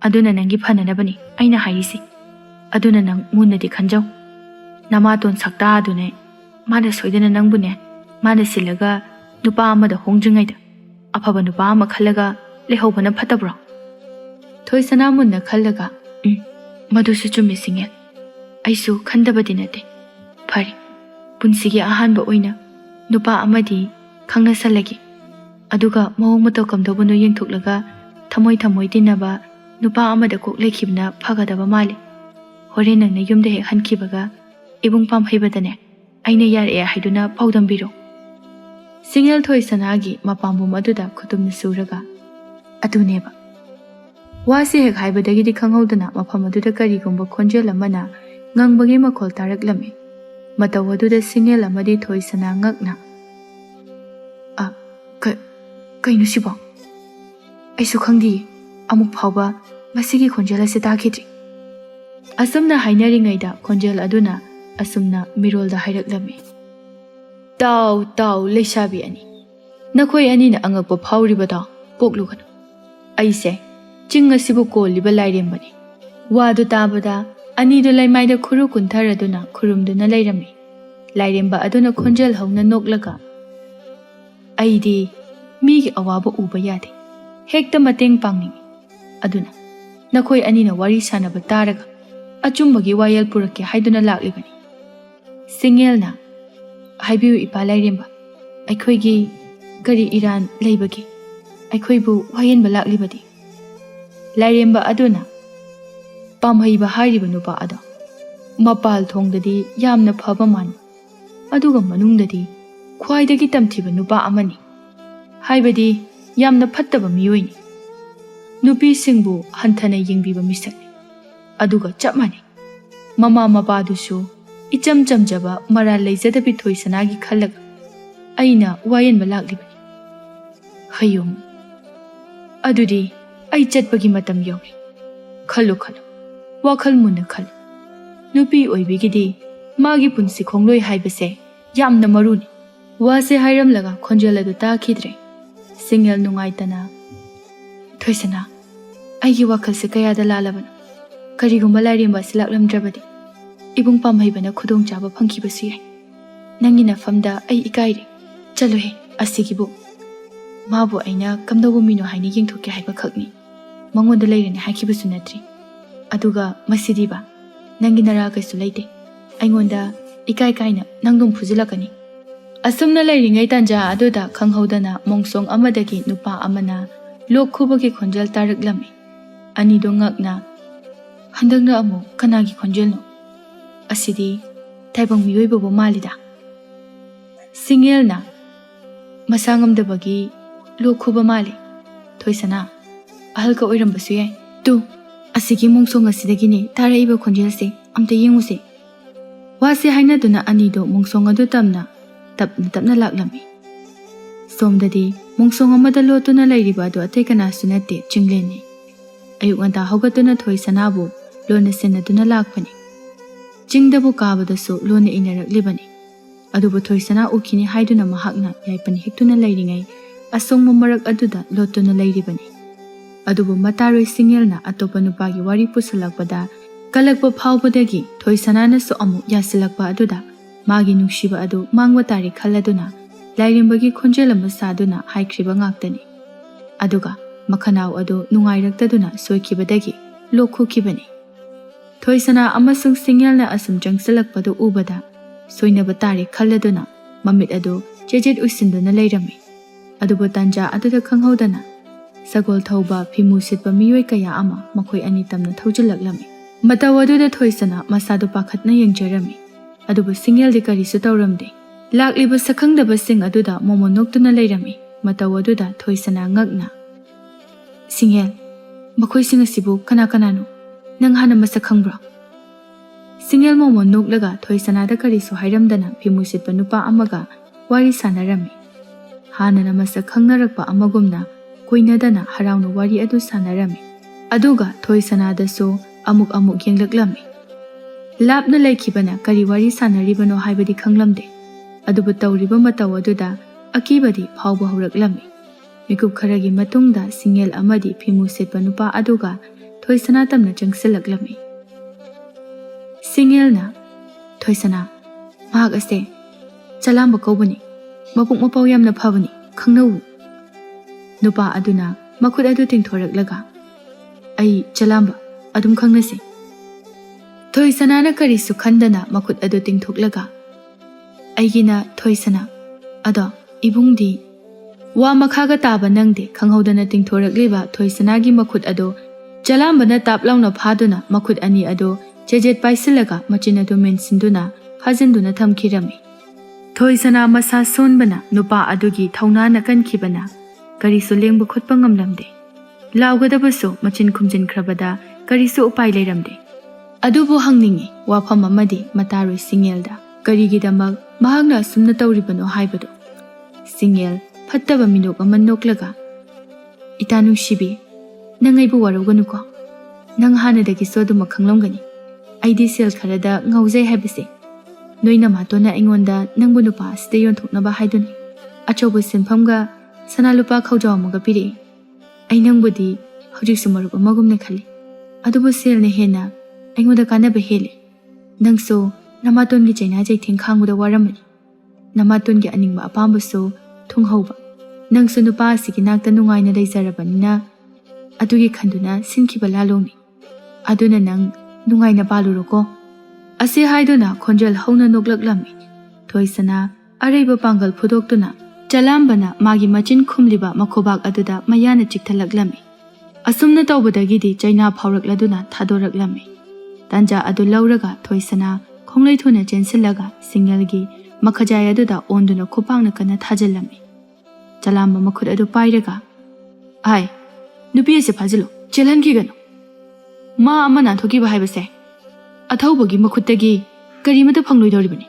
ꯑꯗꯨꯅ ꯅꯪꯒꯤ ꯐꯅꯅꯕꯅꯤ ꯑꯩꯅ ꯍꯥꯏꯔꯤꯁꯤ ꯑꯗꯨꯅ ꯅꯪ ꯃꯨꯟꯅꯗꯤ ꯈꯟꯖꯧ ꯅꯃꯥꯇꯣꯟ ꯁꯛꯇꯥ ꯑꯗꯨꯅꯦ ꯃꯥꯅ ꯁꯣꯏꯗꯅ ꯅꯪꯕꯨꯅꯦ ꯃꯥꯅ ꯁꯤꯜꯂꯒ ꯅꯨꯄꯥ ꯑꯃꯗ ꯍꯣꯡꯗ꯭ꯔꯤꯉꯩꯗ ꯑꯐꯕ ꯅꯨꯄꯥ ꯑꯃ ꯈꯜꯂꯒ ꯂꯩꯍꯧꯕꯅ ꯐꯠꯇꯕ꯭ꯔꯣ ꯊꯣꯏꯁꯅꯥ ꯃꯨꯟꯅ ꯈꯜꯂꯒ ꯃꯗꯨꯁꯨ ꯆꯨꯝꯃꯤ ꯁꯤꯡꯌꯦꯜ ꯑꯩꯁꯨ ꯈꯟꯗꯕꯗꯤ ꯅꯠꯇꯦ ꯐꯔꯦ ꯄꯨꯟꯁꯤꯒꯤ ꯑꯍꯥꯟꯕ ꯑꯣꯏꯅ ꯅꯨꯄꯥ ꯑꯃꯗꯤ ꯈꯪꯅꯁꯜꯂꯒꯦ ꯑꯗꯨꯒ ꯃꯑꯣꯡ ꯃꯇꯧ ꯀꯝꯗꯧꯕꯅꯣ ꯌꯦꯡꯊꯣꯛꯂꯒ ꯊꯃꯣꯏ ꯊꯃꯣꯏ ꯇꯤꯟꯅꯕ ꯅꯨꯄꯥ ꯑꯃꯗ ꯀꯣꯛ ꯂꯩꯈꯤꯕꯅ ꯐꯒꯗꯕ ꯃꯥꯜꯂꯤ ꯍꯣꯔꯦꯟ ꯅꯪꯅ ꯌꯨꯝꯗ ꯍꯦꯛ ꯍꯟꯈꯤꯕꯒ ꯏꯕꯨꯡ ꯄꯥꯝꯍꯩꯕꯗꯅꯦ ꯑꯩꯅ ꯌꯥꯔꯛꯑꯦ ꯍꯥꯏꯗꯨꯅ ꯄꯥꯎꯗꯝꯕꯤꯔꯣ ꯁꯤꯡꯌꯦꯜ ꯊꯣꯏꯁꯅꯥꯒꯤ ꯃꯄꯥꯝꯕꯣꯝ ꯑꯗꯨꯗ ꯈꯨꯇꯨꯝꯅ ꯁꯨꯔꯒ ꯑꯗꯨꯅꯦꯕ ꯋꯥꯁꯤ ꯍꯦꯛ ꯍꯥꯏꯕꯗꯒꯤꯗꯤ ꯈꯪꯍꯧꯗꯅ ꯃꯐꯝ ꯑꯗꯨꯗ ꯀꯔꯤꯒꯨꯝꯕ ꯈꯣꯟꯖꯦꯜ ꯑꯃꯅ ꯉꯪꯕꯒꯤ ꯃꯈꯣꯜ ꯇꯥꯔꯛꯂꯝꯃꯤ ꯃꯇꯧ ꯑꯗꯨꯗ ꯁꯤꯡꯌꯦꯜ ꯑꯃꯗꯤ ꯊꯣꯏꯁꯅꯥ ꯉꯛꯅ ꯀꯩꯅꯣ ꯁꯤꯕꯣ ꯑꯩꯁꯨ ꯈꯪꯗꯤꯌꯦ ꯑꯃꯨꯛ ꯐꯥꯎꯕ ꯃꯁꯤꯒꯤ ꯈꯣꯟꯖꯦꯜ ꯑꯁꯤ ꯇꯥꯈꯤꯗ꯭ꯔꯤ ꯑꯁꯨꯝꯅ ꯍꯥꯏꯅꯔꯤꯉꯩꯗ ꯈꯣꯟꯖꯦꯜ ꯑꯗꯨꯅ ꯑꯁꯨꯝꯅ ꯃꯤꯔꯣꯜꯗ ꯍꯥꯏꯔꯛꯂꯝꯃꯤ ꯇꯥꯎ ꯂꯩꯁꯥꯕꯤ ꯑꯅꯤ ꯅꯈꯣꯏ ꯑꯅꯤꯅ ꯑꯉꯛꯄ ꯐꯥꯎꯔꯤꯕꯗꯣ ꯄꯣꯛꯂꯨꯒꯅꯨ ꯑꯩꯁꯦ ꯆꯤꯡ ꯑꯁꯤꯕꯨ ꯀꯣꯜꯂꯤꯕ ꯂꯥꯏꯔꯦꯝꯕꯅꯤ ꯋꯥꯗꯨ ꯇꯥꯕꯗ ꯑꯅꯤꯗꯨ ꯂꯩꯃꯥꯏꯗ ꯈꯨꯔꯨ ꯀꯨꯟꯊꯔꯗꯨꯅ ꯈꯨꯔꯨꯝꯗꯨꯅ ꯂꯩꯔꯝꯃꯤ ꯂꯥꯏꯔꯦꯝꯕ ꯑꯗꯨꯅ ꯈꯣꯟꯖꯦꯜ ꯍꯧꯅ ꯅꯣꯛꯂꯒ ꯑꯩꯗꯤ ꯃꯤꯒꯤ ꯑꯋꯥꯕ ꯎꯕ ꯌꯥꯗꯦ ꯍꯦꯛꯇ ꯃꯇꯦꯡ ꯄꯥꯡꯅꯤꯡꯉꯤ ꯑꯗꯨꯅ ꯅꯈꯣꯏ ꯑꯅꯤꯅ ꯋꯥꯔꯤ ꯁꯥꯟꯅꯕ ꯇꯥꯔꯒ ꯑꯆꯨꯝꯕꯒꯤ ꯋꯥꯌꯦꯜ ꯄꯨꯔꯛꯀꯦ ꯍꯥꯏꯗꯨꯅ ꯂꯥꯛꯂꯤꯕꯅꯤ ꯁꯤꯡꯌꯦꯜꯅ ꯍꯥꯏꯕꯤꯌꯨ ꯏꯄꯥ ꯂꯥꯏꯔꯦꯝꯕ ꯑꯩꯈꯣꯏꯒꯤ ꯀꯔꯤ ꯏꯔꯥꯟ ꯂꯩꯕꯒꯦ ꯑꯩꯈꯣꯏꯕꯨ ꯋꯥꯌꯦꯟꯕ ꯂꯥꯛꯂꯤꯕꯗꯤ ꯂꯥꯏꯔꯦꯝꯕ ꯑꯗꯨꯅ ꯄꯥꯝꯍꯩꯕ ꯍꯥꯏꯔꯤꯕ ꯅꯨꯄꯥ ꯑꯗꯣ ꯃꯄꯥꯜ ꯊꯣꯡꯗꯗꯤ ꯌꯥꯝꯅ ꯐꯕ ꯃꯥꯟꯕ ꯑꯗꯨꯒ ꯃꯅꯨꯡꯗꯗꯤ ꯈ꯭ꯋꯥꯏꯗꯒꯤ ꯇꯝꯊꯤꯕ ꯅꯨꯄꯥ ꯑꯃꯅꯤ ꯍꯥꯏꯕꯗꯤ ꯌꯥꯝꯅ ꯐꯠꯇꯕ ꯃꯤꯑꯣꯏꯅꯤ ꯅꯨꯄꯤꯁꯤꯡꯕꯨ ꯍꯟꯊꯅ ꯌꯦꯡꯕꯤꯕ ꯃꯤꯁꯛꯅꯤ ꯑꯗꯨꯒ ꯆꯞ ꯃꯥꯟꯅꯩ ꯃꯃꯥ ꯃꯄꯥꯗꯨꯁꯨ ꯏꯆꯝ ꯆꯝꯖꯕ ꯃꯔꯥꯜ ꯂꯩꯖꯗꯕꯤ ꯊꯣꯏꯁꯅꯥꯒꯤ ꯈꯜꯂꯒ ꯑꯩꯅ ꯋꯥꯌꯦꯟꯕ ꯂꯥꯛꯂꯤꯕꯅꯤ ꯍꯌꯨꯝ ꯑꯗꯨꯗꯤ ꯑꯩ ꯆꯠꯄꯒꯤ ꯃꯇꯝ ꯌꯧꯔꯦ ꯈꯜꯂꯨ ꯋꯥꯈꯜ ꯃꯨꯟꯅ ꯈꯜꯂꯨ ꯅꯨꯄꯤ ꯑꯣꯏꯕꯤꯒꯤꯗꯤ ꯃꯥꯒꯤ ꯄꯨꯟꯁꯤ ꯈꯣꯡꯂꯣꯏ ꯍꯥꯏꯕꯁꯦ ꯌꯥꯝꯅ ꯃꯔꯨꯅꯤ ꯋꯥꯁꯦ ꯍꯥꯏꯔꯝꯂꯒ ꯈꯣꯟꯖꯦꯜ ꯑꯗꯨ ꯇꯥꯈꯤꯗ꯭ꯔꯦ ꯁꯤꯡꯌꯦꯜ ꯅꯨꯡꯉꯥꯏꯇꯅ ꯊꯣꯏꯁꯅꯥ ꯑꯩꯒꯤ ꯋꯥꯈꯜꯁꯦ ꯀꯌꯥꯗ ꯂꯥꯜꯂꯕꯅꯣ ꯀꯔꯤꯒꯨꯝꯕ ꯂꯥꯏꯔꯦꯝꯕ ꯑꯁꯤ ꯂꯥꯛꯂꯝꯗ꯭ꯔꯕꯗꯤ ꯏꯕꯨꯡ ꯄꯥꯝꯍꯩꯕꯅ ꯈꯨꯗꯣꯡꯆꯥꯕ ꯐꯪꯈꯤꯕꯁꯨ ꯌꯥꯏ ꯅꯪꯒꯤ ꯅꯐꯝꯗ ꯑꯩ ꯏꯀꯥꯏꯔꯦ ꯆꯠꯂꯨꯍꯦ ꯑꯁꯤꯒꯤꯕꯨ Mabu aina kamdauba mino haina yengthokke haiba khakni. Mangonda leirani haikibasu natri. Aduga masidiba nangi nara kaisu leite. Aingonda ikai kaina nangdum phujilakani. Asumna leiringai tanja aduda khanghaudana mongsong amadagi nupa amana lok khubagi khonjal taraklami. Ani do ngakna handakna amu kanagi khonjal no. Asidi taibang miyoibabu malida. Singel na masangamdabagi lok khuba mali. Thoisana ahal ka oirambasu yai. Tu asigi mongsong asidagini taraiba khonjal se amta yenguse. Wase haina duna anido mongsong adu tamna tapna laklami. Somdadi mongsong amada lotuna lairiba adu atai kana sunate chingleni. Ayuk nganta hogatuna Thoisana bu lona senaduna lakpani. Chingdabu kabadasu lona inaraklibani. Adubu Thoisana ukini haiduna mahakna yaipani hiktuna lairingai asong mamarak aduda lotuna lairibani. Adubu mataroi Singelna atopa nupagi wari pusalakpada kalakpa phawbadagi Thoisana nasu amu yasilakpa aduda magi nungshiba adu mangwa tari khaladuna lairinbagi khonjel ama saduna haikriba ngaktani. Aduga makhanau adu nungairakdaduna soikibadagi lokhukibani. Thoisana amasung Singelna asum jangsalakpadu ubada soinaba tari khaladuna mamit adu jejet usinduna leirami. Adubu tanja aduda khanghaudana sagol thauba phimu sitpa miyoi kaya ama makhoi ani tamna thaujilaklami. Mataw aduda Thoisana masadu pakhatna yengjarami. Adubu Singel di karisu tauramde. Lakliba sakhangdaba sing aduda momo noktuna leirami. Mataw aduda Thoisana ngakna. Singel, makhoi sing asibu kana no? Nang hana masakhangbrah? Singel momo noklaga Thoisana da karisu hairamdana phimu sitpa nupa amaga wari sanarami. Hana na masakhangnarakpa amagumna kuinadana harauna wari adu sanarami. Aduga Thoisana dasu amuk yenglaklami. Lapna laikibana kari wari sanaribano haibadi khanglamde. Adubu tawriba mataw aduda akibadi phawba huraklami. Mikup kharagi matungda Singel amadi phimu sitpa nupa aduga Thoisana tamna jangsilaklami. Singel na Thoisana mahak ase chalamba kaubani mapuk mapaw yamna phabani khangnawu. Nupa aduna makhut adu tingthoraklaga ai chalamba adum khangnase. Thoisana na karisu khandana makhut adu tingthoklaga aigina Thoisana ado ibungdi wa makhaga taba nangde khanghaudana tingthorakliba Thoisana gi makhut adu chalamba na taplauna phaduna makhut ani adu jejet paisilaga machin adu mensinduna phajinduna thamkhirami. Thoisana masa sonbana nupa adugi thauna na kankibana karisu lengbu khutpa ngamlamde. Laugadabasu machin khumjin khrabada karisu upai leiramde. Adubu hangningi wafam amadi mataroi Singelda karigidamak mahakna sumna tawribano haibado. Singel fattaba minok ama noklaga ita nungshibi nangaibu warauganuko nang hanadagi soduma khanglamgani aidi sel kharada ngaujai haibase noina matona ingonda nangbu nupa asida yonthoknaba haiduni achobu sinphamga sana lupa khawjaw amaga piri ai nangbudi hojik sumarup amagumna khali adubu sel ne hena aingoda kanaba hele nangso namaton gi chaina jai thing khangbuda waramani namaton gi aningba apambuso thunghauba nangso nupa asigi nakta nungaina leizarabanina adugi khanduna sinkiba lalongni aduna nang nungaina baluroko ase haiduna khonjal hauna noklaklami. Thoisana araiba pangal phudoktuna chalambana magi machin khumliba makhobak aduda mayana chiktalaklami. Asumna tawbadagidi chaina phawrakladuna thadoraklami. Tanja adu lauraga Thoisana khonglai thuna chensilaga Singelgi makhajai aduda onduna khupangna kana thajallami. Chalamba makhut adu pairaga ai nupi ase phajilo chelanki gano ma amana thoki ba haibase athaubogi makhutagi karimata phangloidoribani.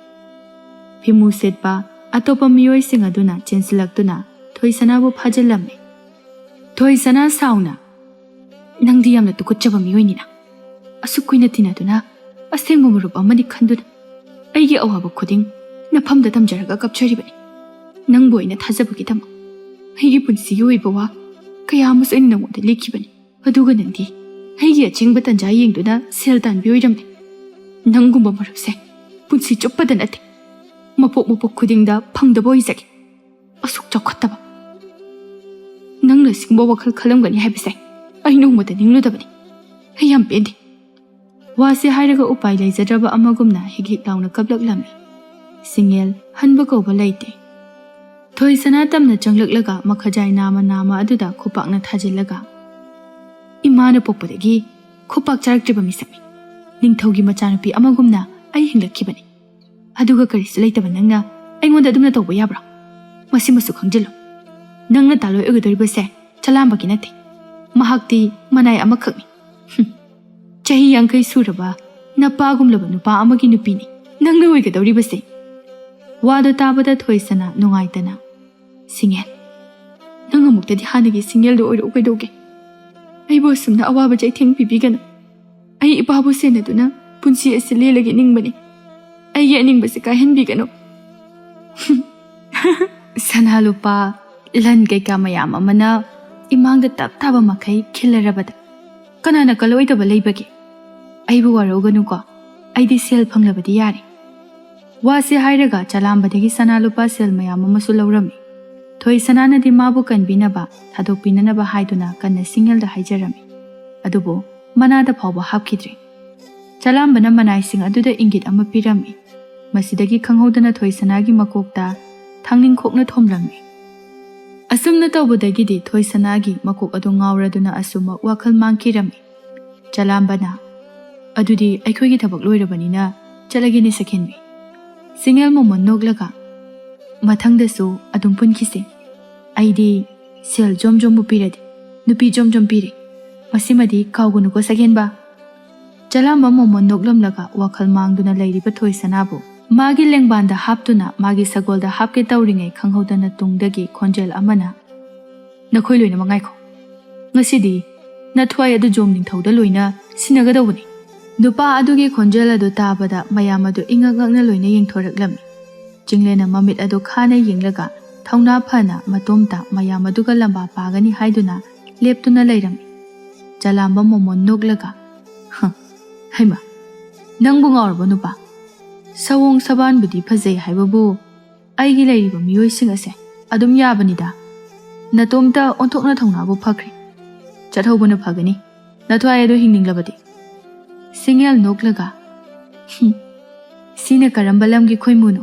Phimu setpa atopa miyoi sing aduna chensilaktuna Thoisana bu phajallami. Thoisana sauna nangdi yamna tukutchaba miyoinina asukuina tinaduna asengbo murup amani khanduna aigi awaba khuding nafamda tamjaraga kapcharibani. Nangbo ina thajabagi dam aigi punsigi oiba wa kaya amus aina nangonda likhibani aduga nangdi aigi achingba tanja yengduna sel tanbioiramne. Nangumba marupse punsi chuppada nate mapok khudingda phangdaba oizagi asuk chawkhattaba
ꯅꯪꯅ ꯁꯤꯒꯨꯝꯕ ꯋꯥꯈꯜ ꯈꯜꯂꯝꯒꯅꯤ ꯍꯥꯏꯕꯁꯦ ꯑꯩ ꯅꯣꯡꯃꯇ ꯅꯤꯡꯂꯨꯗꯕꯅꯤ. ꯑꯩ ꯌꯥꯝ ꯄꯦꯟꯗꯦ.
ꯋꯥꯁꯦ ꯍꯥꯏꯔꯒ ꯎꯄꯥꯏ ꯂꯩꯖꯗ꯭ꯔꯕ ꯑꯃꯒꯨꯝꯅ ꯍꯤꯛ ꯍꯤꯛ ꯂꯥꯎꯅ ꯀꯞꯂꯛꯂꯝꯃꯤ. ꯁꯤꯡꯌꯦꯜ ꯍꯟꯕ ꯀꯧꯕ ꯂꯩꯇꯦ. ꯊꯣꯏꯁꯅꯥ ꯇꯝꯅ ꯆꯪꯂꯛꯂꯒ ꯃꯈꯖꯥꯏ ꯅꯥꯝꯃ ꯑꯗꯨꯗ ꯈꯨꯄꯥꯛꯅ ꯊꯥꯖꯤꯜꯂꯒ, ꯏꯃꯥꯅ ꯄꯣꯛꯄꯗꯒꯤ ꯈꯨꯄꯥꯛ ꯆꯥꯔꯛꯇ꯭ꯔꯤꯕ ꯃꯤꯁꯛꯅꯤ. ꯅꯤꯡꯊꯧꯒꯤ ꯃꯆꯥꯅꯨꯄꯤ ꯑꯃꯒꯨꯝꯅ ꯑꯩ ꯍꯤꯡꯂꯛꯈꯤꯕꯅꯤ. ꯑꯗꯨꯒ ꯀꯔꯤꯁꯨ ꯂꯩꯇꯕ ꯅꯪꯅ ꯑꯩꯉꯣꯟꯗ ꯑꯗꯨꯝꯅ ꯇꯧꯕ ꯌꯥꯕ꯭ꯔꯥ? ꯃꯁꯤꯃꯁꯨ ꯈꯪꯖꯤꯜꯂꯨ. ꯅꯪꯅ ꯇꯥꯂꯣꯏ ꯑꯣꯏꯒꯗꯧꯔꯤꯕꯁꯦ ꯆꯂꯥꯝꯕꯒꯤ ꯅꯠꯇꯦ. ꯃꯍꯥꯛꯇꯤ ꯃꯅꯥꯏ ꯑꯃꯈꯛꯅꯤ. ꯆꯍꯤ 50 ꯁꯨꯔꯕ ꯅꯄꯥꯒꯨꯝꯂꯕ ꯅꯨꯄꯥ ꯑꯃꯒꯤ ꯅꯨꯄꯤꯅꯤ ꯅꯪꯅ ꯑꯣꯏꯒꯗꯧꯔꯤꯕꯁꯦ. ꯋꯥꯗꯣ ꯇꯥꯕꯗ ꯊꯣꯏꯁꯅꯥ ꯅꯨꯡꯉꯥꯏꯇꯅ, ꯁꯤꯡꯌꯦꯜ, ꯅꯪ ꯑꯃꯨꯛꯇꯗꯤ ꯍꯥꯟꯅꯒꯤ ꯁꯤꯡꯌꯦꯜꯗꯣ ꯑꯣꯏꯔꯛꯎ ꯀꯩꯗꯧꯒꯦ? ꯑꯩꯕꯨ ꯑꯁꯨꯝꯅ ꯑꯋꯥꯕ ꯆꯩꯊꯦꯡ ꯄꯤꯕꯤꯒꯅꯨ. ꯑꯩ ꯏꯄꯥꯕꯨ ꯁꯦꯟꯅꯗꯨꯅ ꯄꯨꯟꯁꯤ ꯑꯁꯤ ꯂꯦꯜꯂꯒꯦ ꯅꯤꯡꯕꯅꯤ. ꯑꯩꯒꯤ ꯑꯅꯤꯡꯕꯁꯦ ꯀꯥꯏꯍꯟꯕꯤꯒꯅꯨ. ꯁꯅꯥ ꯂꯨꯄꯥ ꯂꯟ ꯀꯩꯀꯥ ꯃꯌꯥꯝ ꯑꯃꯅ ꯏꯃꯥꯡꯗ ꯇꯞ ꯇꯥꯕ ꯃꯈꯩ ꯈꯤꯜꯂꯔꯕꯗ ꯀꯅꯥꯅ ꯀꯜꯂꯣꯏꯗꯕ ꯂꯩꯕꯒꯦ? ꯑꯩꯕꯨ ꯋꯥꯔꯧꯒꯅꯨꯀꯣ. ꯑꯩꯗꯤ ꯁꯦꯜ ꯐꯪꯂꯕꯗꯤ ꯌꯥꯔꯦ. ꯋꯥꯁꯦ ꯍꯥꯏꯔꯒ ꯆꯂꯥꯝꯕꯗꯒꯤ ꯁꯅꯥ ꯂꯨꯄꯥ ꯁꯦꯜ ꯃꯌꯥꯝ ꯑꯃꯁꯨ ꯂꯧꯔꯝꯃꯤ. ꯊꯣꯏꯁꯅꯥꯅꯗꯤ ꯃꯥꯕꯨ ꯀꯟꯕꯤꯅꯕ ꯊꯥꯗꯣꯛꯄꯤꯅꯅꯕ ꯍꯥꯏꯗꯨꯅ ꯀꯟꯅ ꯁꯤꯡꯌꯦꯜꯗ ꯍꯥꯏꯖꯔꯝꯃꯤ. ꯑꯗꯨꯕꯨ ꯃꯅꯥꯗ ꯐꯥꯎꯕ ꯍꯥꯞꯈꯤꯗ꯭ꯔꯦ. ꯆꯂꯥꯝꯕꯅ ꯃꯅꯥꯏꯁꯤꯡ ꯑꯗꯨꯗ ꯏꯪꯒꯤꯠ ꯑꯃ ꯄꯤꯔꯝꯃꯤ. ꯃꯁꯤꯗꯒꯤ ꯈꯪꯍꯧꯗꯅ ꯊꯣꯏꯁꯅꯥꯒꯤ ꯃꯀꯣꯛꯇ ꯊꯥꯡꯅꯤꯡꯈꯣꯛꯅ ꯊꯣꯝꯂꯝꯃꯤ. ꯑꯁꯨꯝꯅ ꯇꯧꯕꯗꯒꯤꯗꯤ ꯊꯣꯏꯁꯅꯥꯒꯤ ꯃꯀꯣꯛ ꯑꯗꯨ ꯉꯥꯎꯔꯗꯨꯅ ꯑꯁꯨꯃꯛ ꯋꯥꯈꯜ ꯃꯥꯡꯈꯤꯔꯝꯃꯤ. ꯆꯂꯥꯝꯕꯅ, ꯑꯗꯨꯗꯤ ꯑꯩꯈꯣꯏꯒꯤ ꯊꯕꯛ ꯂꯣꯏꯔꯕꯅꯤꯅ ꯆꯠꯂꯒꯦꯅꯦ ꯁꯈꯦꯟꯕꯤ. ꯁꯤꯡꯌꯦꯜ ꯃꯣꯃꯣꯟ ꯅꯣꯛꯂꯒ, ꯃꯊꯪꯗꯁꯨ ꯑꯗꯨꯝ ꯄꯨꯟꯈꯤꯁꯦ. ꯑꯩꯗꯤ ꯁꯦꯜ ꯖꯣꯝ ꯖꯣꯝꯕꯨ ꯄꯤꯔꯗꯤ ꯅꯨꯄꯤ ꯖꯣꯝ ꯖꯣꯝ ꯄꯤꯔꯤ. ꯃꯁꯤꯃꯗꯤ ꯀꯥꯎꯒꯅꯨꯀꯣ ꯁꯈꯦꯟꯕ. ꯆꯂꯥꯝꯕ ꯃꯣꯃꯣꯟ ꯅꯣꯛꯂꯝꯂꯒ ꯋꯥꯈꯜ ꯃꯥꯡꯗꯨꯅ ꯂꯩꯔꯤꯕ ꯊꯣꯏꯁꯅꯥꯕꯨ ꯃꯥꯒꯤ ꯂꯦꯡꯕꯥꯟꯗ ꯍꯥꯞꯇꯨꯅ ꯃꯥꯒꯤ ꯁꯒꯣꯜꯗ ꯍꯥꯞꯀꯦ ꯇꯧꯔꯤꯉꯩ ꯈꯪꯍꯧꯗꯅ ꯇꯨꯡꯗꯒꯤ ꯈꯣꯟꯖꯦꯜ ꯑꯃꯅ, ꯅꯈꯣꯏ ꯂꯣꯏꯅꯃꯛ ꯉꯥꯏꯈꯣ. ꯉꯁꯤꯗꯤ ꯅꯊ꯭ꯋꯥꯏ ꯑꯗꯨ ꯖꯣꯝ ꯅꯤꯡꯊꯧꯗ ꯂꯣꯏꯅ ꯁꯤꯟꯅꯒꯗꯧꯕꯅꯤ. ꯅꯨꯄꯥ ꯑꯗꯨꯒꯤ ꯈꯣꯟꯖꯦꯜ ꯑꯗꯨ ꯇꯥꯕꯗ ꯃꯌꯥꯝ ꯑꯗꯨ ꯏꯉꯛ ꯉꯛꯅ ꯂꯣꯏꯅ ꯌꯦꯡꯊꯣꯔꯛꯂꯝꯃꯤ. ꯆꯤꯡꯂꯦꯟꯅ ꯃꯃꯤꯠ ꯑꯗꯨ ꯈꯥꯅ ꯌꯦꯡꯂꯒ ꯊꯧꯅꯥ ꯐꯅ ꯃꯇꯣꯝꯇ ꯃꯌꯥꯝ ꯑꯗꯨꯒ ꯂꯝꯕꯥ ꯄꯥꯒꯅꯤ ꯍꯥꯏꯗꯨꯅ ꯂꯦꯞꯇꯨꯅ ꯂꯩꯔꯝꯃꯤ. ꯆꯂꯥꯝꯕ ꯃꯣꯃꯣꯟ ꯅꯣꯛꯂꯒ, ꯍꯩꯃ, ꯅꯪꯕꯨ ꯉꯥꯎꯔꯕ ꯅꯨꯄꯥ? ꯁꯑꯣꯡ ꯁꯕꯥꯟꯕꯨꯗꯤ ꯐꯖꯩ ꯍꯥꯏꯕꯕꯨ ꯑꯩꯒꯤ ꯂꯩꯔꯤꯕ ꯃꯤꯑꯣꯏꯁꯤꯡ ꯑꯁꯦ ꯑꯗꯨꯝ ꯌꯥꯕꯅꯤꯗ. ꯅꯇꯣꯝꯇ ꯑꯣꯟꯊꯣꯛꯅ ꯊꯧꯅꯥꯕꯨ ꯐꯈ꯭ꯔꯦ. ꯆꯠꯍꯧꯕꯅ ꯐꯒꯅꯤ, ꯅꯊ꯭ꯋꯥꯏ ꯑꯗꯨ ꯍꯤꯡꯅꯤꯡꯂꯕꯗꯤ. ꯁꯤꯡꯌꯦꯜ ꯅꯣꯛꯂꯒ, ꯁꯤꯅ ꯀꯔꯝꯕ ꯂꯝꯒꯤ ꯈꯣꯏꯃꯨꯅꯣ?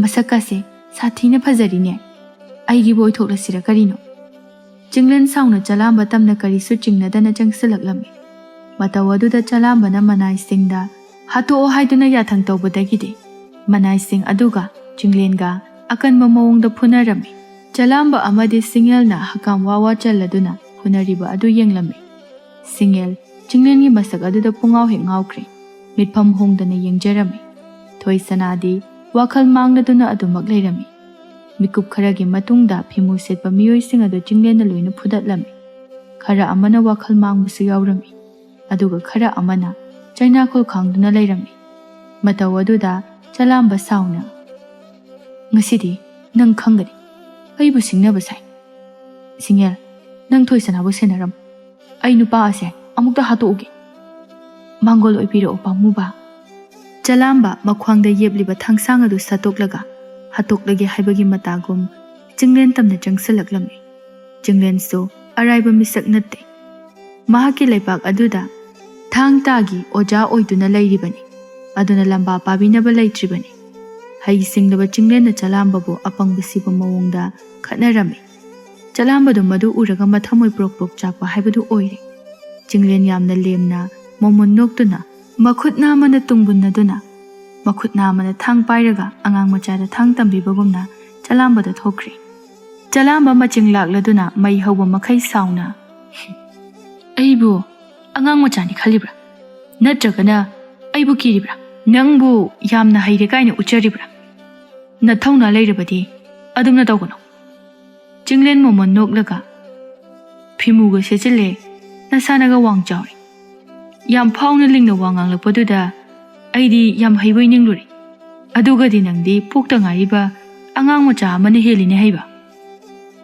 ꯃꯁꯛꯀꯁꯦ ꯁꯥꯊꯤꯅ ꯐꯖꯔꯤꯅꯦ. ꯑꯩꯒꯤꯕꯨ ꯑꯣꯏꯊꯣꯛꯂꯁꯤꯔ ꯀꯔꯤꯅꯣ? ꯆꯤꯡꯂꯦꯟ ꯁꯥꯎꯅ ꯆꯂꯥꯝꯕ ꯇꯝꯅ ꯀꯔꯤꯁꯨ ꯆꯤꯡꯅꯗꯅ ꯆꯪꯁꯤꯜꯂꯛꯂꯝꯃꯤ. ꯃꯇꯧ ꯑꯗꯨꯗ ꯆꯂꯥꯝꯕꯅ ꯃꯅꯥꯏꯁꯤꯡꯗ ꯍꯥꯠꯇꯣꯛꯑꯣ ꯍꯥꯏꯗꯨꯅ ꯌꯥꯊꯪ ꯇꯧꯕꯗꯒꯤꯗꯤ ꯃꯅꯥꯏꯁꯤꯡ ꯑꯗꯨꯒ ꯆꯤꯡꯂꯦꯟꯒ ꯑꯀꯟꯕ ꯃꯑꯣꯡꯗ ꯐꯨꯅꯔꯝꯃꯤ. ꯆꯂꯥꯝꯕ ꯑꯃꯗꯤ ꯁꯤꯡꯌꯦꯜꯅ ꯍꯀꯥꯝ ꯋꯥ ꯆꯜꯂꯗꯨꯅ ꯐꯨꯅꯔꯤꯕ ꯑꯗꯨ ꯌꯦꯡꯂꯝꯃꯤ. ꯁꯤꯡꯌꯦꯜ ꯆꯤꯡꯂꯦꯟꯒꯤ ꯃꯁꯛ ꯑꯗꯨꯗ ꯄꯨꯡꯉꯥꯎ ꯍꯦꯛ ꯉꯥꯎꯈ꯭ꯔꯦ. ꯃꯤꯠꯐꯝ ꯍꯣꯡꯗꯅ ꯌꯦꯡꯖꯔꯝꯃꯤ. ꯊꯣꯏꯁꯅꯥꯗꯤ ꯋꯥꯈꯜ ꯃꯥꯡꯂꯗꯨꯅ ꯑꯗꯨꯃꯛ ꯂꯩꯔꯝꯃꯤ. ꯃꯤꯀꯨꯞ ꯈꯔꯒꯤ ꯃꯇꯨꯡꯗ ꯐꯤꯃꯨ ꯁꯦꯠꯄ ꯃꯤꯑꯣꯏꯁꯤꯡ ꯑꯗꯨ ꯆꯤꯡꯂꯦꯟꯅ ꯂꯣꯏꯅ ꯐꯨꯗꯠꯂꯝꯃꯤ. ꯈꯔ ꯑꯃꯅ ꯋꯥꯈꯜ ꯃꯥꯡꯕꯁꯨ ꯌꯥꯎꯔꯝꯃꯤ. ꯑꯗꯨꯒ ꯈꯔ ꯑꯃꯅ ꯆꯩꯅꯥꯈꯣꯜ ꯈꯥꯡꯗꯨꯅ ꯂꯩꯔꯝꯃꯤ. ꯃꯇꯧ ꯑꯗꯨꯗ ꯆꯂꯥꯝꯕ ꯁꯥꯎꯅ, ꯉꯁꯤꯗꯤ ꯅꯪ ꯈꯪꯒꯅꯤ. ꯑꯩꯕꯨ ꯁꯤꯡꯅꯕ ꯁꯥꯏ. ꯁꯤꯡꯌꯦꯜ, ꯅꯪ ꯊꯣꯏꯁꯅꯥꯕꯨ ꯁꯦꯟꯅꯔꯝꯃꯨ. ꯑꯩ ꯅꯨꯄꯥ ꯑꯁꯦ ꯑꯃꯨꯛꯇ ꯍꯥꯠꯇꯣꯛꯎꯒꯦ. ꯃꯥꯡꯒꯣꯜ ꯑꯣꯏꯕꯤꯔꯛꯑꯣ ꯄꯥꯝꯃꯨꯕ. ꯆꯂꯥꯝꯕ ꯃꯈ꯭ꯋꯥꯡꯗ ꯌꯦꯞꯂꯤꯕ ꯊꯥꯡꯁꯥꯡ ꯑꯗꯨ ꯁꯠꯇꯣꯛꯂꯒ ꯍꯥꯠꯇꯣꯛꯂꯒꯦ ꯍꯥꯏꯕꯒꯤ ꯃꯇꯥꯒꯨꯝ ꯆꯤꯡꯂꯦꯟ ꯇꯝꯅ ꯆꯪꯁꯤꯜꯂꯛꯂꯝꯃꯤ. ꯆꯤꯡꯂꯦꯟꯁꯨ ꯑꯔꯥꯏꯕ ꯃꯤꯁꯛ ꯅꯠꯇꯦ. ꯃꯍꯥꯛꯀꯤ ꯂꯩꯕꯥꯛ ꯑꯗꯨꯗ ꯊꯥꯡ ꯇꯥꯒꯤ ꯑꯣꯖꯥ ꯑꯣꯏꯗꯨꯅ ꯂꯩꯔꯤꯕꯅꯤ. ꯑꯗꯨꯅ ꯂꯝꯕꯥ ꯄꯥꯕꯤꯅꯕ ꯂꯩꯇ꯭ꯔꯤꯕꯅꯤ. ꯍꯩ ꯁꯤꯡꯂꯕ ꯆꯤꯡꯂꯦꯟꯅ ꯆꯂꯥꯝꯕꯕꯨ ꯑꯄꯪꯕ ꯁꯤꯕ ꯃꯑꯣꯡꯗ ꯈꯠꯅꯔꯝꯃꯤ. ꯆꯂꯥꯝꯕꯗꯨ ꯃꯗꯨ ꯎꯔꯒ ꯃꯊꯃꯣꯏ ꯄ꯭ꯔꯣꯛ ꯄ꯭ꯔꯣꯛ ꯆꯥꯛꯄ ꯍꯥꯏꯕꯗꯨ ꯑꯣꯏꯔꯦ. ꯆꯤꯡꯂꯦꯟ ꯌꯥꯝꯅ ꯂꯦꯝꯅ ꯃꯣꯃꯣꯟ ꯅꯣꯛꯇꯨꯅ ꯃꯈꯨꯠ ꯅꯥꯝꯃꯅ ꯇꯨꯡꯕꯨꯟꯅꯗꯨꯅ ꯃꯈꯨꯠ ꯅꯥꯝꯃꯅ ꯊꯥꯡ ꯄꯥꯏꯔꯒ ꯑꯉꯥꯡ ꯃꯆꯥꯗ ꯊꯥꯡ ꯇꯝꯕꯤꯕꯒꯨꯝꯅ ꯆꯂꯥꯝꯕꯗ ꯊꯣꯛꯈ꯭ꯔꯦ. ꯆꯂꯥꯝꯕ ꯃꯆꯤꯡ ꯂꯥꯛꯂꯗꯨꯅ ꯃꯩ ꯍꯧꯕ ꯃꯈꯩ ꯁꯥꯎꯅ, ꯑꯩꯕꯨ ꯑꯉꯥꯡ ꯃꯆꯥꯅꯤ ꯈꯜꯂꯤꯕ꯭ꯔꯥ? ꯅꯠꯇ꯭ꯔꯒꯅ ꯑꯩꯕꯨ ꯀꯤꯔꯤꯕ꯭ꯔꯥ? ꯅꯪꯕꯨ ꯌꯥꯝꯅ ꯍꯩꯔꯦ ꯀꯥꯏꯅ ꯎꯠꯆꯔꯤꯕ꯭ꯔꯥ? ꯅꯊꯧꯅꯥ ꯂꯩꯔꯕꯗꯤ ꯑꯗꯨꯝꯅ ꯇꯧꯒꯅꯨ. ꯆꯤꯡꯂꯦꯟ ꯃꯣꯃꯣꯟ ꯅꯣꯛꯂꯒ, ꯐꯤꯃꯨꯒ ꯁꯦꯠꯆꯤꯜꯂꯦ, ꯅꯁꯥꯅꯒ ꯋꯥꯡ ꯆꯥꯎꯔꯤ. ꯌꯥꯝ ꯐꯥꯎꯅ ꯂꯤꯡꯅ ꯋꯥ ꯉꯥꯡꯂꯛꯄꯗꯨꯗ ꯑꯩꯗꯤ ꯌꯥꯝ ꯍꯩꯕꯣꯏ ꯅꯤꯡꯂꯨꯔꯦ. ꯑꯗꯨꯒꯗꯤ ꯅꯪꯗꯤ ꯄꯣꯛꯇ ꯉꯥꯏꯔꯤꯕ ꯑꯉꯥꯡ ꯃꯆꯥ ꯑꯃꯅ ꯍꯦꯜꯂꯤꯅꯦ ꯍꯩꯕ.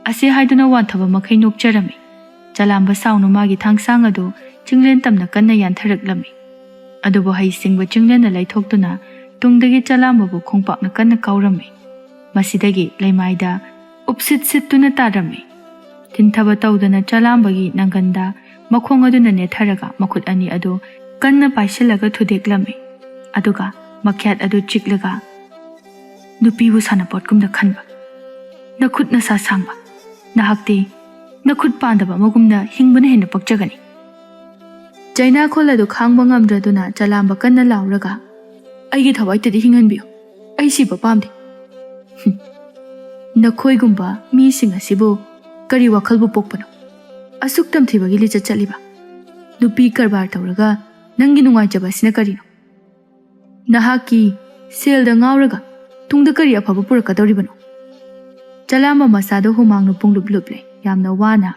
ꯑꯁꯤ ꯍꯥꯏꯗꯨꯅ ꯋꯥꯟꯊꯕ ꯃꯈꯩ ꯅꯣꯛꯆꯔꯝꯃꯤ. ꯆꯂꯥꯝꯕ ꯁꯥꯎꯅ ꯃꯥꯒꯤ ꯊꯥꯡꯁꯥꯡ ꯑꯗꯨ ꯆꯤꯡꯂꯦꯟ ꯇꯝꯅ ꯀꯟꯅ ꯌꯥꯟꯊꯔꯛꯂꯝꯃꯤ. ꯑꯗꯨꯕꯨ ꯍꯩꯁꯤꯡꯕ ꯆꯤꯡꯂꯦꯟꯅ ꯂꯩꯊꯣꯛꯇꯨꯅ ꯇꯨꯡꯗꯒꯤ ꯆꯂꯥꯝꯕꯕꯨ ꯈꯣꯡꯄꯥꯛꯅ ꯀꯟꯅ ꯀꯥꯎꯔꯝꯃꯤ. ꯃꯁꯤꯗꯒꯤ ꯂꯩꯃꯥꯏꯗ ꯎꯞꯁꯤꯠ ꯁꯤꯠꯇꯨꯅ ꯇꯥꯔꯝꯃꯤ. ꯊꯤꯟꯊꯕ ꯇꯧꯗꯅ ꯆꯂꯥꯝꯕꯒꯤ ꯅꯪꯒꯟꯗ ꯃꯈꯣꯡ ꯑꯗꯨꯅ ꯅꯦꯠꯊꯔꯒ ꯃꯈꯨꯠ ꯑꯅꯤ ꯑꯗꯨ ꯀꯟꯅ ꯄꯥꯏꯁꯤꯜꯂꯒ ꯊꯨꯗꯦꯛꯂꯝꯃꯤ ꯑꯗꯨꯒ ꯃꯈ꯭ꯌꯥꯠ ꯑꯗꯨ ꯆꯤꯛꯂꯒ ꯅꯨꯄꯤꯕꯨ ꯁꯥꯟꯅꯄꯣꯠꯀꯨꯝꯅ ꯈꯟꯕ ꯅꯈꯨꯠ ꯅꯁꯥ ꯁꯥꯡꯕ ꯅꯍꯥꯛꯇꯤ ꯅꯈꯨꯠ ꯄꯥꯟꯗꯕ ꯑꯃꯒꯨꯝꯅ ꯍꯤꯡꯕꯅ ꯍꯦꯟꯅ ꯄꯛꯆꯒꯅꯤ ꯆꯩꯅꯥꯈꯣꯜ ꯑꯗꯨ ꯈꯥꯡꯕ ꯉꯝꯗ꯭ꯔꯗꯨꯅ ꯆꯂꯥꯝꯕ ꯀꯟꯅ ꯂꯥꯎꯔꯒ ꯑꯩꯒꯤ ꯊꯋꯥꯏꯇꯗꯤ ꯍꯤꯡꯍꯟꯕꯤꯌꯨ ꯑꯩ ꯁꯤꯕ ꯄꯥꯝꯗꯦ ꯅꯈꯣꯏꯒꯨꯝꯕ ꯃꯤꯁꯤꯡ ꯑꯁꯤꯕꯨ ꯀꯔꯤ ꯋꯥꯈꯜꯕꯨ ꯄꯣꯛꯄꯅꯣ ꯑꯁꯨꯛ ꯇꯝꯊꯤꯕꯒꯤ ꯂꯤꯆꯠ ꯆꯠꯂꯤꯕ ꯅꯨꯄꯤ ꯀꯔꯕꯥꯔ ꯇꯧꯔꯒ ꯅꯪꯒꯤ ꯅꯨꯡꯉꯥꯏꯖꯕ ꯑꯁꯤꯅ ꯀꯔꯤꯅꯣ ꯅꯍꯥꯛꯀꯤ ꯁꯦꯜꯗ ꯉꯥꯎꯔꯒ ꯇꯨꯡꯗ ꯀꯔꯤ ꯑꯐꯕ ꯄꯨꯔꯛꯀꯗꯧꯔꯤꯕꯅꯣ ꯆꯂꯥꯝꯕ ꯃꯁꯥꯗ ꯍꯨꯃꯥꯡꯅ ꯄꯨꯡꯂꯨꯞ ꯂꯨꯞꯂꯦ ꯌꯥꯝꯅ ꯋꯥꯅ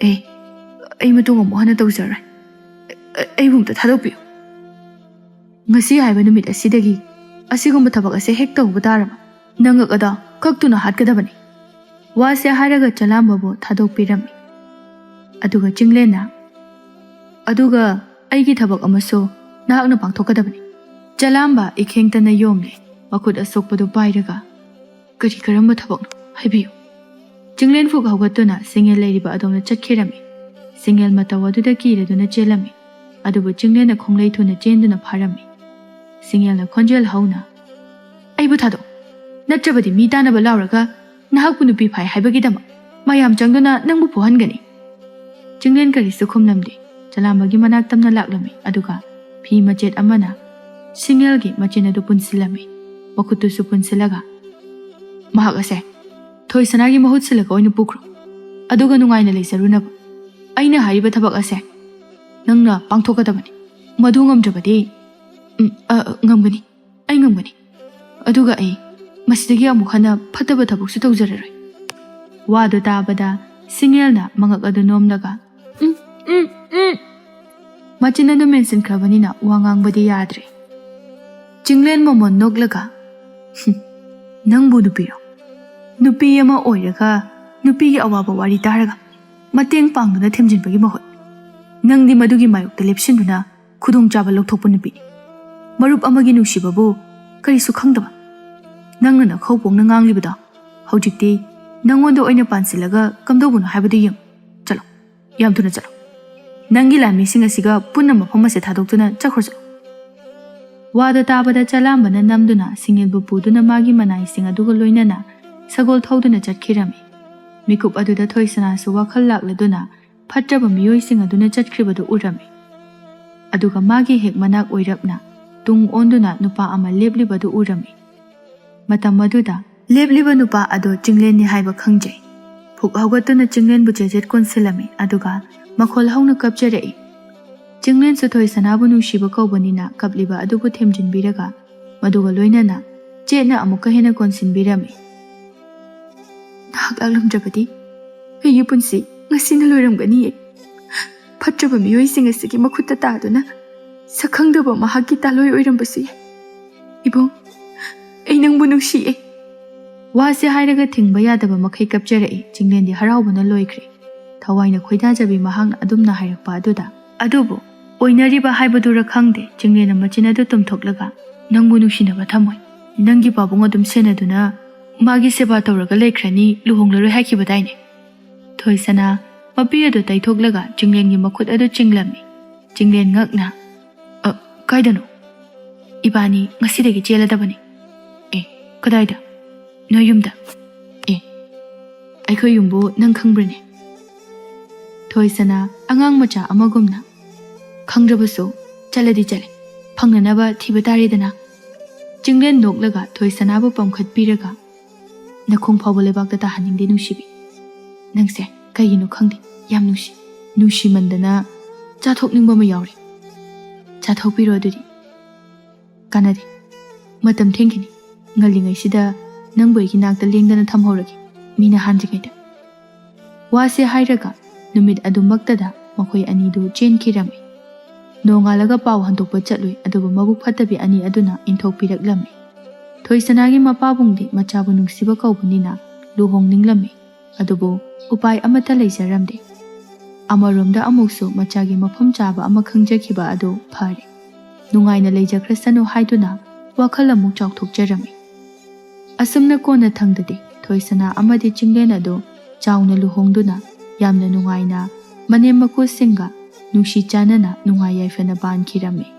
ꯑꯩ ꯃꯇꯨꯡ ꯑꯃꯨꯛ ꯍꯟꯅ ꯇꯧꯖꯔꯣꯏ ꯑꯩꯕꯨ ꯑꯝꯇ ꯊꯥꯗꯣꯛꯄꯤꯌꯨ ꯉꯁꯤ ꯍꯥꯏꯕ ꯅꯨꯃꯤꯠ ꯑꯁꯤꯗꯒꯤ ꯑꯁꯤꯒꯨꯝꯕ ꯊꯕꯛ ꯑꯁꯦ ꯍꯦꯛ ꯇꯧꯕ ꯇꯥꯔꯕ ꯅꯪꯉꯛ ꯑꯗ ꯀꯛꯇꯨꯅ ꯍꯥꯠꯀꯗꯕꯅꯤ ꯋꯥꯁꯦ ꯍꯥꯏꯔꯒ ꯆꯂꯥꯝꯕꯕꯨ ꯊꯥꯗꯣꯛꯄꯤꯔꯝꯃꯤ ꯑꯗꯨꯒ ꯆꯤꯡꯂꯦꯟꯅ ꯑꯗꯨꯒ ꯑꯩꯒꯤ ꯊꯕꯛ ꯑꯃꯁꯨ ꯅꯍꯥꯛꯅ ꯄꯥꯡꯊꯣꯛꯀꯗꯕꯅꯤ ꯆꯂꯥꯝꯕ ꯏꯈꯦꯡꯇꯅ ꯌꯣꯝꯂꯦ ꯃꯈꯨꯠ ꯑꯁꯣꯛꯄꯗꯨ ꯄꯥꯏꯔꯒ ꯀꯔꯝꯕ ꯊꯕꯛꯅꯣ ꯍꯥꯏꯕꯤꯌꯨ ꯆꯤꯡꯂꯦꯟ ꯐꯨꯛ ꯍꯧꯒꯠꯇꯨꯅ ꯁꯤꯡꯉꯦꯜ ꯂꯩꯔꯤꯕ ꯑꯗꯣꯝꯗ ꯆꯠꯈꯤꯔꯝꯃꯤ ꯁꯤꯡꯉꯦꯜ ꯃꯇꯧ ꯑꯗꯨꯗ ꯀꯤꯔꯗꯨꯅ ꯆꯦꯜꯂꯝꯃꯤ ꯑꯗꯨꯕꯨ ꯆꯤꯡꯂꯦꯟꯅ ꯈꯣꯡꯂꯩ ꯊꯨꯅ ꯆꯦꯟꯗꯨꯅ ꯐꯥꯔꯝꯃꯤ ꯁꯤꯡꯉꯦꯜꯅ ꯈꯣꯟꯖꯦꯜ ꯍꯧꯅ ꯑꯩꯕꯨ ꯊꯥꯗꯣꯛ ꯅꯠꯇ꯭ꯔꯕꯗꯤ ꯃꯤ ꯇꯥꯟꯅꯕ ꯂꯥꯎꯔꯒ ꯅꯍꯥꯛꯄꯨ ꯅꯨꯄꯤ ꯐꯥꯏ ꯍꯥꯏꯕꯒꯤꯗꯃꯛ ꯃꯌꯥꯝ ꯆꯪꯗꯨꯅ ꯅꯪꯕꯨ ꯐꯨꯍꯟꯒꯅꯤ ꯆꯤꯡꯂꯦꯟ ꯀꯔꯤꯁꯨ ꯈꯨꯝꯂꯝꯗꯦ ꯆꯂꯥꯝꯕꯒꯤ ꯃꯅꯥꯛ ꯇꯝꯅ ꯂꯥꯛꯂꯝꯃꯤ ꯑꯗꯨꯒ ꯐꯤ ꯃꯆꯦꯠ ꯑꯃꯅ ꯁꯤꯡꯉꯦꯜꯒꯤ ꯃꯆꯤꯟ ꯑꯗꯨ ꯄꯨꯟꯁꯤꯜꯂꯝꯃꯤ ꯃꯈꯨꯠꯇꯨꯁꯨ ꯄꯨꯟꯁꯤꯜꯂꯒ ꯃꯍꯥꯛ ꯑꯁꯦ ꯊꯣꯏꯁꯅꯥꯒꯤ ꯃꯍꯨꯠ ꯁꯤꯜꯂꯒ ꯑꯣꯏꯅ ꯄꯨꯈ꯭ꯔꯣ ꯑꯗꯨꯒ ꯅꯨꯡꯉꯥꯏꯅ ꯂꯩꯖꯔꯨꯅꯕ ꯑꯩꯅ ꯍꯥꯏꯔꯤꯕ ꯊꯕꯛ ꯑꯁꯦ ꯅꯪꯅ ꯄꯥꯡꯊꯣꯛꯀꯗꯕꯅꯤ ꯃꯗꯨ ꯉꯝꯗ꯭ꯔꯕꯗꯤ ꯉꯝꯒꯅꯤ ꯑꯩ ꯉꯝꯒꯅꯤ ꯑꯗꯨꯒ ꯑꯩ ꯃꯁꯤꯗꯒꯤ ꯑꯃꯨꯛ ꯍꯟꯅ ꯐꯠꯇꯕ ꯊꯕꯛꯁꯨ ꯇꯧꯖꯔꯔꯣꯏ ꯋꯥꯗꯨ ꯇꯥꯕꯗ ꯁꯤꯡꯉꯦꯜꯅ ꯃꯉꯛ ꯑꯗꯨ ꯅꯣꯝꯂꯒ ꯃꯆꯤꯟ ꯑꯗꯨ ꯃꯦꯟꯁꯤꯟꯈ꯭ꯔꯕꯅꯤꯅ ꯋꯥ ꯉꯥꯡꯕꯗꯤ ꯌꯥꯗ꯭ꯔꯦ ꯆꯤꯡꯂꯦꯟ ꯃꯃꯣꯟ ꯅꯣꯛꯂꯒ ꯅꯪꯕꯨ ꯅꯨꯄꯤꯔꯣ ꯅꯨꯄꯤ ꯑꯃ ꯑꯣꯏꯔꯒ ꯅꯨꯄꯤꯒꯤ ꯑꯋꯥꯕ ꯋꯥꯔꯤ ꯇꯥꯔꯒ ꯃꯇꯦꯡ ꯄꯥꯡꯗꯨꯅ ꯊꯦꯝꯖꯤꯟꯕꯒꯤ ꯃꯍꯨꯠ ꯅꯪꯗꯤ ꯃꯗꯨꯒꯤ ꯃꯥꯌꯣꯛꯇ ꯂꯦꯞꯁꯤꯟꯗꯨꯅ ꯈꯨꯗꯣꯡꯆꯥꯕ ꯂꯧꯊꯣꯛꯄ ꯅꯨꯄꯤꯅꯤ ꯃꯔꯨꯞ ꯑꯃꯒꯤ ꯅꯨꯡꯁꯤꯕꯕꯨ ꯀꯔꯤꯁꯨ ꯈꯪꯗꯕ ꯅꯪꯅ ꯅꯈꯧ ꯄꯣꯡꯅ ꯉꯥꯡꯂꯤꯕꯗꯣ ꯍꯧꯖꯤꯛꯇꯤ ꯅꯪꯉꯣꯟꯗ ꯑꯣꯏꯅ ꯄꯥꯟꯁꯤꯜꯂꯒ ꯀꯝꯗꯧꯕꯅꯣ ꯍꯥꯏꯕꯗꯨ ꯌꯦꯡꯉꯨ ꯆꯠꯂꯣ ꯌꯥꯝ ꯊꯨꯅ ꯆꯠꯂꯣ ꯅꯪꯒꯤ ꯂꯥꯟꯃꯤꯁꯤꯡ ꯑꯁꯤꯒ ꯄꯨꯟꯅ ꯃꯐꯝ ꯑꯁꯤ ꯊꯥꯗꯣꯛꯇꯨꯅ ꯆꯠꯈ꯭ꯔꯣ ꯆꯠꯂꯣ ꯋꯥꯗꯨ ꯇꯥꯕꯗ ꯆꯂꯥꯝꯕꯅ ꯅꯝꯗꯨꯅ ꯁꯤꯡꯉꯦꯜꯕꯨ ꯄꯨꯗꯨꯅ ꯃꯥꯒꯤ ꯃꯅꯥꯏꯁꯤꯡ ꯑꯗꯨꯒ ꯂꯣꯏꯅꯅ ꯁꯒꯣꯜ ꯊꯧꯗꯨꯅ ꯆꯠꯈꯤꯔꯝꯃꯤ ꯃꯤꯀꯨꯞ ꯑꯗꯨꯗ ꯊꯣꯏꯁꯅꯥꯁꯨ ꯋꯥꯈꯜ ꯂꯥꯛꯂꯗꯨꯅ ꯐꯠꯇ꯭ꯔꯕ ꯃꯤꯑꯣꯏꯁꯤꯡ ꯑꯗꯨꯅ ꯆꯠꯈ꯭ꯔꯤꯕꯗꯨ ꯎꯔꯝꯃꯤ ꯑꯗꯨꯒ ꯃꯥꯒꯤ ꯍꯦꯛ ꯃꯅꯥꯛ ꯑꯣꯏꯔꯞꯅ ꯇꯨꯡ ꯑꯣꯟꯗꯨꯅ ꯅꯨꯄꯥ ꯑꯃ ꯂꯦꯞꯂꯤꯕꯗꯨ ꯎꯔꯝꯃꯤ ꯃꯇꯝ ꯑꯗꯨꯗ ꯂꯦꯞꯂꯤꯕ ꯅꯨꯄꯥ ꯑꯗꯨ ꯆꯤꯡꯂꯦꯟꯅꯤ ꯍꯥꯏꯕ ꯈꯪꯖꯩ ꯐꯨꯛ ꯍꯧꯒꯠꯇꯨꯅ ꯆꯤꯡꯂꯦꯟꯕꯨ ꯆꯦꯖꯦꯠ ꯀꯣꯟꯁꯤꯜꯂꯝꯃꯤ ꯑꯗꯨꯒ ꯃꯈꯣꯜ ꯍꯧꯅ ꯀꯞꯆꯔꯛꯏ ꯆꯤꯡꯂꯦꯟꯁꯨ ꯊꯣꯏꯁꯅꯥꯕꯨ ꯅꯨꯡꯁꯤꯕ ꯀꯧꯕꯅꯤꯅ ꯀꯞꯂꯤꯕ ꯑꯗꯨꯕꯨ ꯊꯦꯝꯖꯤꯟꯕꯤꯔꯒ ꯃꯗꯨꯒ ꯂꯣꯏꯅꯅ ꯆꯦꯠꯅ ꯑꯃꯨꯛꯀ ꯍꯦꯟꯅ ꯀꯣꯟꯁꯤꯟꯕꯤꯔꯝꯃꯤ ꯅꯍꯥꯛ ꯂꯥꯛꯂꯝꯗ꯭ꯔꯕꯗꯤ ꯑꯩꯒꯤ ꯄꯨꯟꯁꯤ ꯉꯁꯤꯅ ꯂꯣꯏꯔꯝꯒꯅꯤꯌꯦ ꯐꯠꯇ꯭ꯔꯕ ꯃꯤꯑꯣꯏꯁꯤꯡ ꯑꯁꯤꯒꯤ ꯃꯈꯨꯠꯇ ꯇꯥꯗꯨꯅ ꯁꯛꯈꯪꯗꯕ ꯃꯍꯥꯛꯀꯤ ꯇꯥꯂꯣꯏ ꯑꯣꯏꯔꯝꯕꯁꯨ ꯌꯥꯏ ꯏꯕꯨꯡ ꯑꯩ ꯅꯪꯕꯨ ꯅꯨꯡꯁꯤꯌꯦ ꯋꯥꯁꯦ ꯍꯥꯏꯔꯒ ꯊꯤꯡꯕ ꯌꯥꯗꯕ ꯃꯈꯩ ꯀꯞꯆꯔꯛꯏ ꯆꯤꯡꯂꯦꯟꯗꯤ ꯍꯔꯥꯎꯕꯅ ꯂꯣꯏꯈ꯭ꯔꯦ ꯊꯋꯥꯏꯅ ꯈꯣꯏꯗꯥꯖꯕꯤ ꯃꯍꯥꯛꯅ ꯑꯗꯨꯝꯅ ꯍꯥꯏꯔꯛꯄ ꯑꯗꯨꯗ ꯑꯗꯨꯕꯨ ꯑꯣꯏꯅꯔꯤꯕ ꯍꯥꯏꯕꯗꯨꯔ ꯈꯪꯗꯦ ꯆꯤꯡꯂꯦꯟꯅ ꯃꯆꯤꯟ ꯑꯗꯨ ꯇꯨꯝꯊꯣꯛꯂꯒ ꯅꯪꯕꯨ ꯅꯨꯡꯁꯤꯅꯕ ꯊꯝꯃꯣꯏ ꯅꯪꯒꯤ ꯄꯥꯕꯨꯡ ꯑꯗꯨꯝ ꯁꯦꯟꯅꯗꯨꯅ ꯃꯥꯒꯤ ꯁꯦꯕꯥ ꯇꯧꯔꯒ ꯂꯩꯈ꯭ꯔꯅꯤ ꯂꯨꯍꯣꯡꯂꯔꯣꯏ ꯍꯥꯏꯈꯤꯕꯗꯥꯏꯅꯦ ꯊꯣꯏꯁꯅꯥ ꯃꯄꯤ ꯑꯗꯨ ꯇꯩꯊꯣꯛꯂꯒ ꯆꯤꯡꯂꯦꯟꯒꯤ ꯃꯈꯨꯠ ꯑꯗꯨ ꯆꯤꯡꯂꯝꯃꯤ ꯆꯤꯡꯂꯦꯟ ꯉꯛꯅ ꯀꯥꯏꯗꯅꯣ ꯏꯕꯥꯅꯤ ꯉꯁꯤꯗꯒꯤ ꯆꯦꯜꯂꯗꯕꯅꯤ ꯀꯗꯥꯏꯗ ꯅꯣꯏ ꯌꯨꯝꯗ ꯑꯩꯈꯣꯏ ꯌꯨꯝꯕꯨ ꯅꯪ ꯈꯪꯕ꯭ꯔꯅꯦ ꯊꯣꯏꯁꯅꯥ ꯑꯉꯥꯡ ꯃꯆꯥ ꯑꯃꯒꯨꯝꯅ ꯈꯪꯗ꯭ꯔꯕꯁꯨ ꯆꯠꯂꯗꯤ ꯆꯠꯂꯦ ꯐꯪꯅꯅꯕ ꯊꯤꯕ ꯇꯥꯔꯦꯗꯅ ꯆꯤꯡꯂꯦꯟ ꯅꯣꯛꯂꯒ ꯊꯣꯏꯁꯅꯥꯕꯨ ꯄꯝꯈꯠꯄꯤꯔꯒ ꯅꯈꯣꯡ ꯐꯥꯎꯕ ꯂꯩꯕꯥꯛꯇ ꯇꯥꯍꯟꯅꯤꯡꯗꯦ ꯅꯨꯡꯁꯤꯕꯤ ꯅꯪꯁꯦ ꯀꯩꯒꯤꯅꯣ ꯈꯪꯗꯦ ꯌꯥꯝ ꯅꯨꯡꯁꯤꯃꯟꯗꯅ ꯆꯥꯊꯣꯛꯅꯤꯡꯕ ꯑꯃ ꯌꯥꯎꯔꯤ ꯆꯥꯊꯣꯛꯄꯤꯔꯣ ꯑꯗꯨꯗꯤ ꯀꯥꯟꯅꯗꯦ ꯃꯇꯝ ꯊꯦꯡꯈꯤꯅꯤ ꯉꯜꯂꯤꯉꯩꯁꯤꯗ ꯅꯪꯕꯨ ꯑꯩꯒꯤ ꯅꯥꯛꯇ ꯂꯦꯡꯗꯅ ꯊꯝꯍꯧꯔꯒꯦ ꯃꯤꯅ ꯍꯥꯟꯗ꯭ꯔꯤꯉꯩꯗ ꯋꯥꯁꯦ ꯍꯥꯏꯔꯒ ꯅꯨꯃꯤꯠ ꯑꯗꯨꯃꯛꯇꯗ ꯃꯈꯣꯏ ꯑꯅꯤꯗꯨ ꯆꯦꯟꯈꯤꯔꯝꯃꯤ ꯅꯣꯡꯉꯥꯜꯂꯒ ꯄꯥꯎ ꯍꯟꯗꯣꯛꯄ ꯆꯠꯂꯨꯏ ꯑꯗꯨꯕꯨ ꯃꯕꯨꯛ ꯐꯠꯇꯕꯤ ꯑꯅꯤ ꯑꯗꯨꯅ ꯏꯟꯊꯣꯛꯄꯤꯔꯛꯂꯝꯃꯤ ꯊꯣꯏꯁꯅꯥꯒꯤ ꯃꯄꯥꯕꯨꯡꯗꯤ ꯃꯆꯥꯕꯨ ꯅꯨꯡꯁꯤꯕ ꯀꯧꯕꯅꯤꯅ ꯂꯨꯍꯣꯡꯅꯤꯡꯂꯝꯃꯤ ꯑꯗꯨꯕꯨ ꯎꯄꯥꯏ ꯑꯃꯠꯇ ꯂꯩꯖꯔꯝꯗꯦ ꯑꯃꯔꯣꯝꯗ ꯑꯃꯨꯛꯁꯨ ꯃꯆꯥꯒꯤ ꯃꯐꯝ ꯆꯥꯕ ꯑꯃ ꯈꯪꯖꯈꯤꯕ ꯑꯗꯨ ꯐꯔꯦ ꯅꯨꯡꯉꯥꯏꯅ ꯂꯩꯖꯈ꯭ꯔꯁꯅꯨ ꯍꯥꯏꯗꯨꯅ ꯋꯥꯈꯜ ꯑꯃꯨꯛ ꯆꯥꯎꯊꯣꯛꯆꯔꯝꯃꯤ ꯑꯁꯨꯝꯅ ꯀꯣꯟꯅ ꯊꯪꯗꯗꯤ ꯊꯣꯏꯁꯅꯥ ꯑꯃꯗꯤ ꯆꯤꯡꯂꯦꯟ ꯑꯗꯨ ꯆꯥꯎꯅ ꯂꯨꯍꯣꯡꯗꯨꯅ ꯌꯥꯝꯅ ꯅꯨꯡꯉꯥꯏꯅ ꯃꯅꯦꯝ ꯃꯀꯨꯁꯤꯡꯒ ꯅꯨꯡꯁꯤ ꯆꯥꯟꯅꯅ ꯅꯨꯡꯉꯥꯏ ꯌꯥꯏꯐꯅ ꯄꯥꯟꯈꯤꯔꯝꯃꯤ꯫